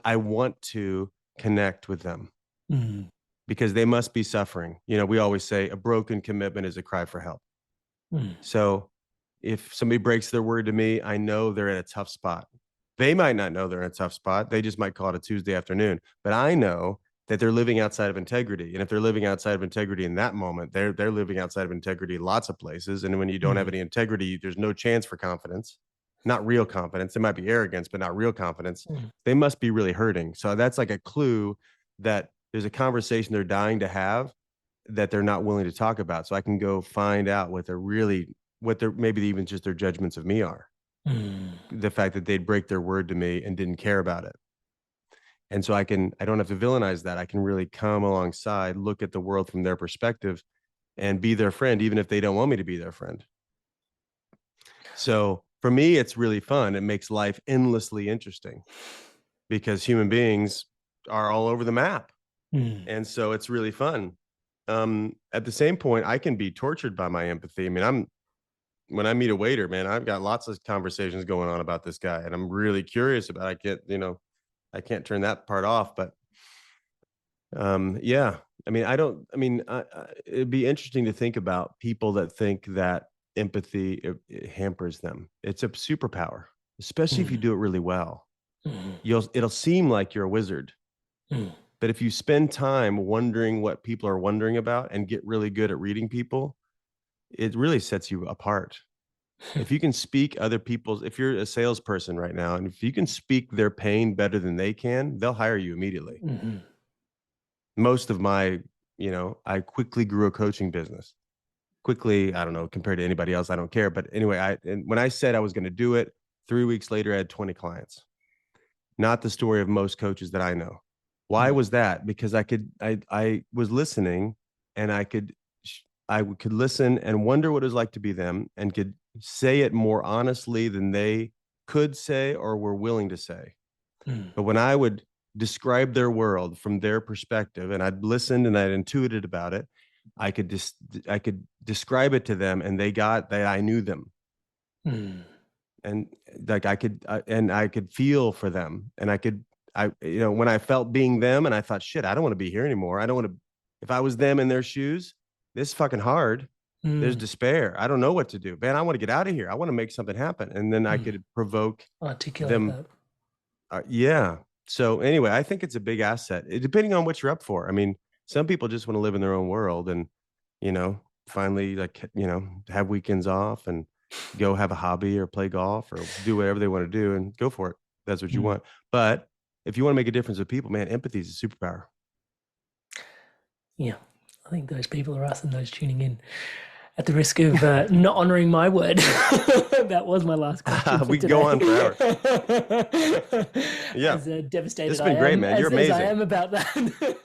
I want to connect with them mm, because they must be suffering. We always say a broken commitment is a cry for help. mm, So if somebody breaks their word to me, I know they're in a tough spot. They might not know they're in a tough spot. They just might call it a Tuesday afternoon. But I know that they're living outside of integrity. And if they're living outside of integrity in that moment, they're living outside of integrity lots of places. And when you don't have mm, any integrity, there's no chance for confidence. Not real confidence. It might be arrogance, but not real confidence. mm, They must be really hurting. So that's like a clue that there's a conversation they're dying to have that they're not willing to talk about. So I can go find out what their maybe even just their judgments of me are. mm, The fact that they'd break their word to me and didn't care about it. And so I don't have to villainize that. I can really come alongside, look at the world from their perspective and be their friend, even if they don't want me to be their friend. So for me, it's really fun. It makes life endlessly interesting because human beings are all over the map. mm, And so it's really fun. At the same point, I can be tortured by my empathy. I mean, when I meet a waiter, man, I've got lots of conversations going on about this guy, and I'm really curious about. I can't turn that part off. But yeah, I mean, I don't. I mean, it'd be interesting to think about people that think that empathy it hampers them. It's a superpower, especially if you mm, do it really well. mm, It'll seem like you're a wizard, mm, but if you spend time wondering what people are wondering about and get really good at reading people, it really sets you apart. If you can speak other people's, if you're a salesperson right now, and if you can speak their pain better than they can, they'll hire you immediately. mhm, Most of my, I quickly grew a coaching business. Quickly, I don't know, compared to anybody else, I don't care. But anyway, and when I said I was going to do it, 3 weeks later, I had 20 clients. Not the story of most coaches that I know. Why mm, was that? Because I was listening and I could listen and wonder what it was like to be them and could say it more honestly than they could say or were willing to say. mm, But when I would describe their world from their perspective and I'd listened and I'd intuited about it, I could describe it to them and they got that I knew them. mm, And like and I could feel for them and when I felt being them and I thought, shit, I don't want to be here anymore. I don't want to, if I was them in their shoes, this is fucking hard. There's mm, despair. I don't know what to do, man. I want to get out of here. I want to make something happen. And then I mm. could provoke Articulate them. that. Yeah. So anyway, I think it's a big asset depending on what you're up for. I mean, some people just want to live in their own world and, finally have weekends off and go have a hobby or play golf or do whatever they want to do and go for it. That's what you Mm. want. But if you want to make a difference with people, man, empathy is a superpower. Yeah, I think those people are us and those tuning in. At the risk of not honoring my word, that was my last question for We can go today. on for hours. Yeah. As This devastated has I been great, am, man. You're as I amazing. am about that.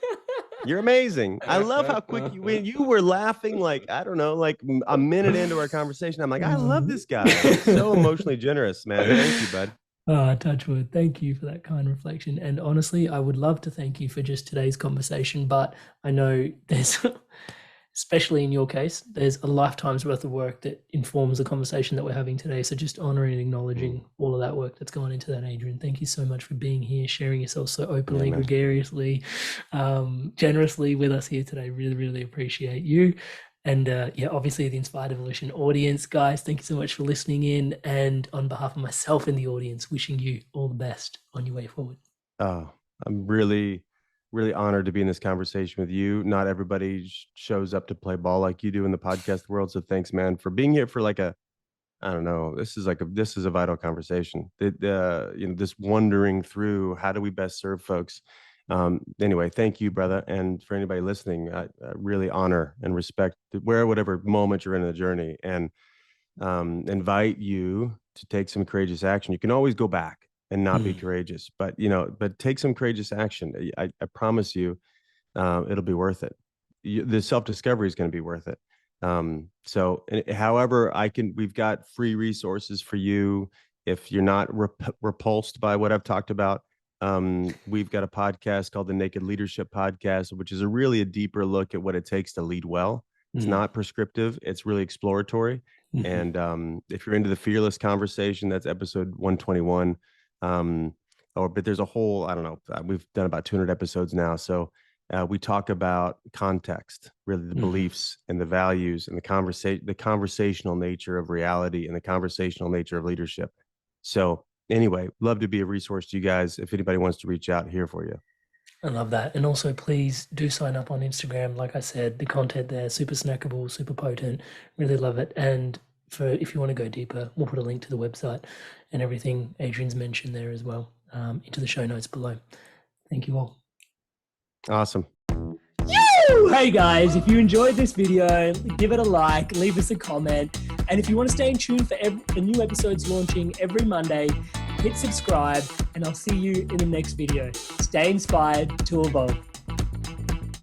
You're amazing. I love how quick when you were laughing, like, I don't know, like a minute into our conversation. I'm like, I love this guy. He's so emotionally generous, man. Thank you, bud. Touch wood. Thank you for that kind reflection. And honestly, I would love to thank you for just today's conversation, but I know especially in your case, there's a lifetime's worth of work that informs the conversation that we're having today. So just honoring and acknowledging all of that work that's gone into that, Adrian. Thank you so much for being here, sharing yourself so openly, gregariously, generously with us here today. Really, really appreciate you. And obviously the Inspired Evolution audience, guys, thank you so much for listening in. And on behalf of myself and the audience, wishing you all the best on your way forward. Oh, I'm really honored to be in this conversation with you. Not everybody shows up to play ball like you do in the podcast world. So thanks, man, for being here for I don't know. This is a vital conversation. This wandering through how do we best serve folks. Anyway, thank you, brother. And for anybody listening, I really honor and respect whatever moment you're in the journey, and invite you to take some courageous action. You can always go back and not be courageous, but take some courageous action. I promise you, it'll be worth it. The self-discovery is going to be worth it. So however we've got free resources for you. If you're not repulsed by what I've talked about, we've got a podcast called the Naked Leadership Podcast, which is a deeper look at what it takes to lead well. It's not prescriptive. It's really exploratory. And if you're into the fearless conversation, that's episode 121. But there's a whole, I don't know, we've done about 200 episodes now. So we talk about context, really the beliefs and the values and the conversational nature of reality and the conversational nature of leadership. So anyway, love to be a resource to you guys. If anybody wants to reach out, here for you. I love that. And also please do sign up on Instagram. Like I said, the content there, super snackable, super potent, really love it. And if you want to go deeper, we'll put a link to the website and everything Adrian's mentioned there as well, into the show notes below. Thank you all. Awesome. Hey guys, if you enjoyed this video, give it a like, leave us a comment. And if you want to stay in tune for the new episodes launching every Monday, hit subscribe, and I'll see you in the next video. Stay inspired to evolve.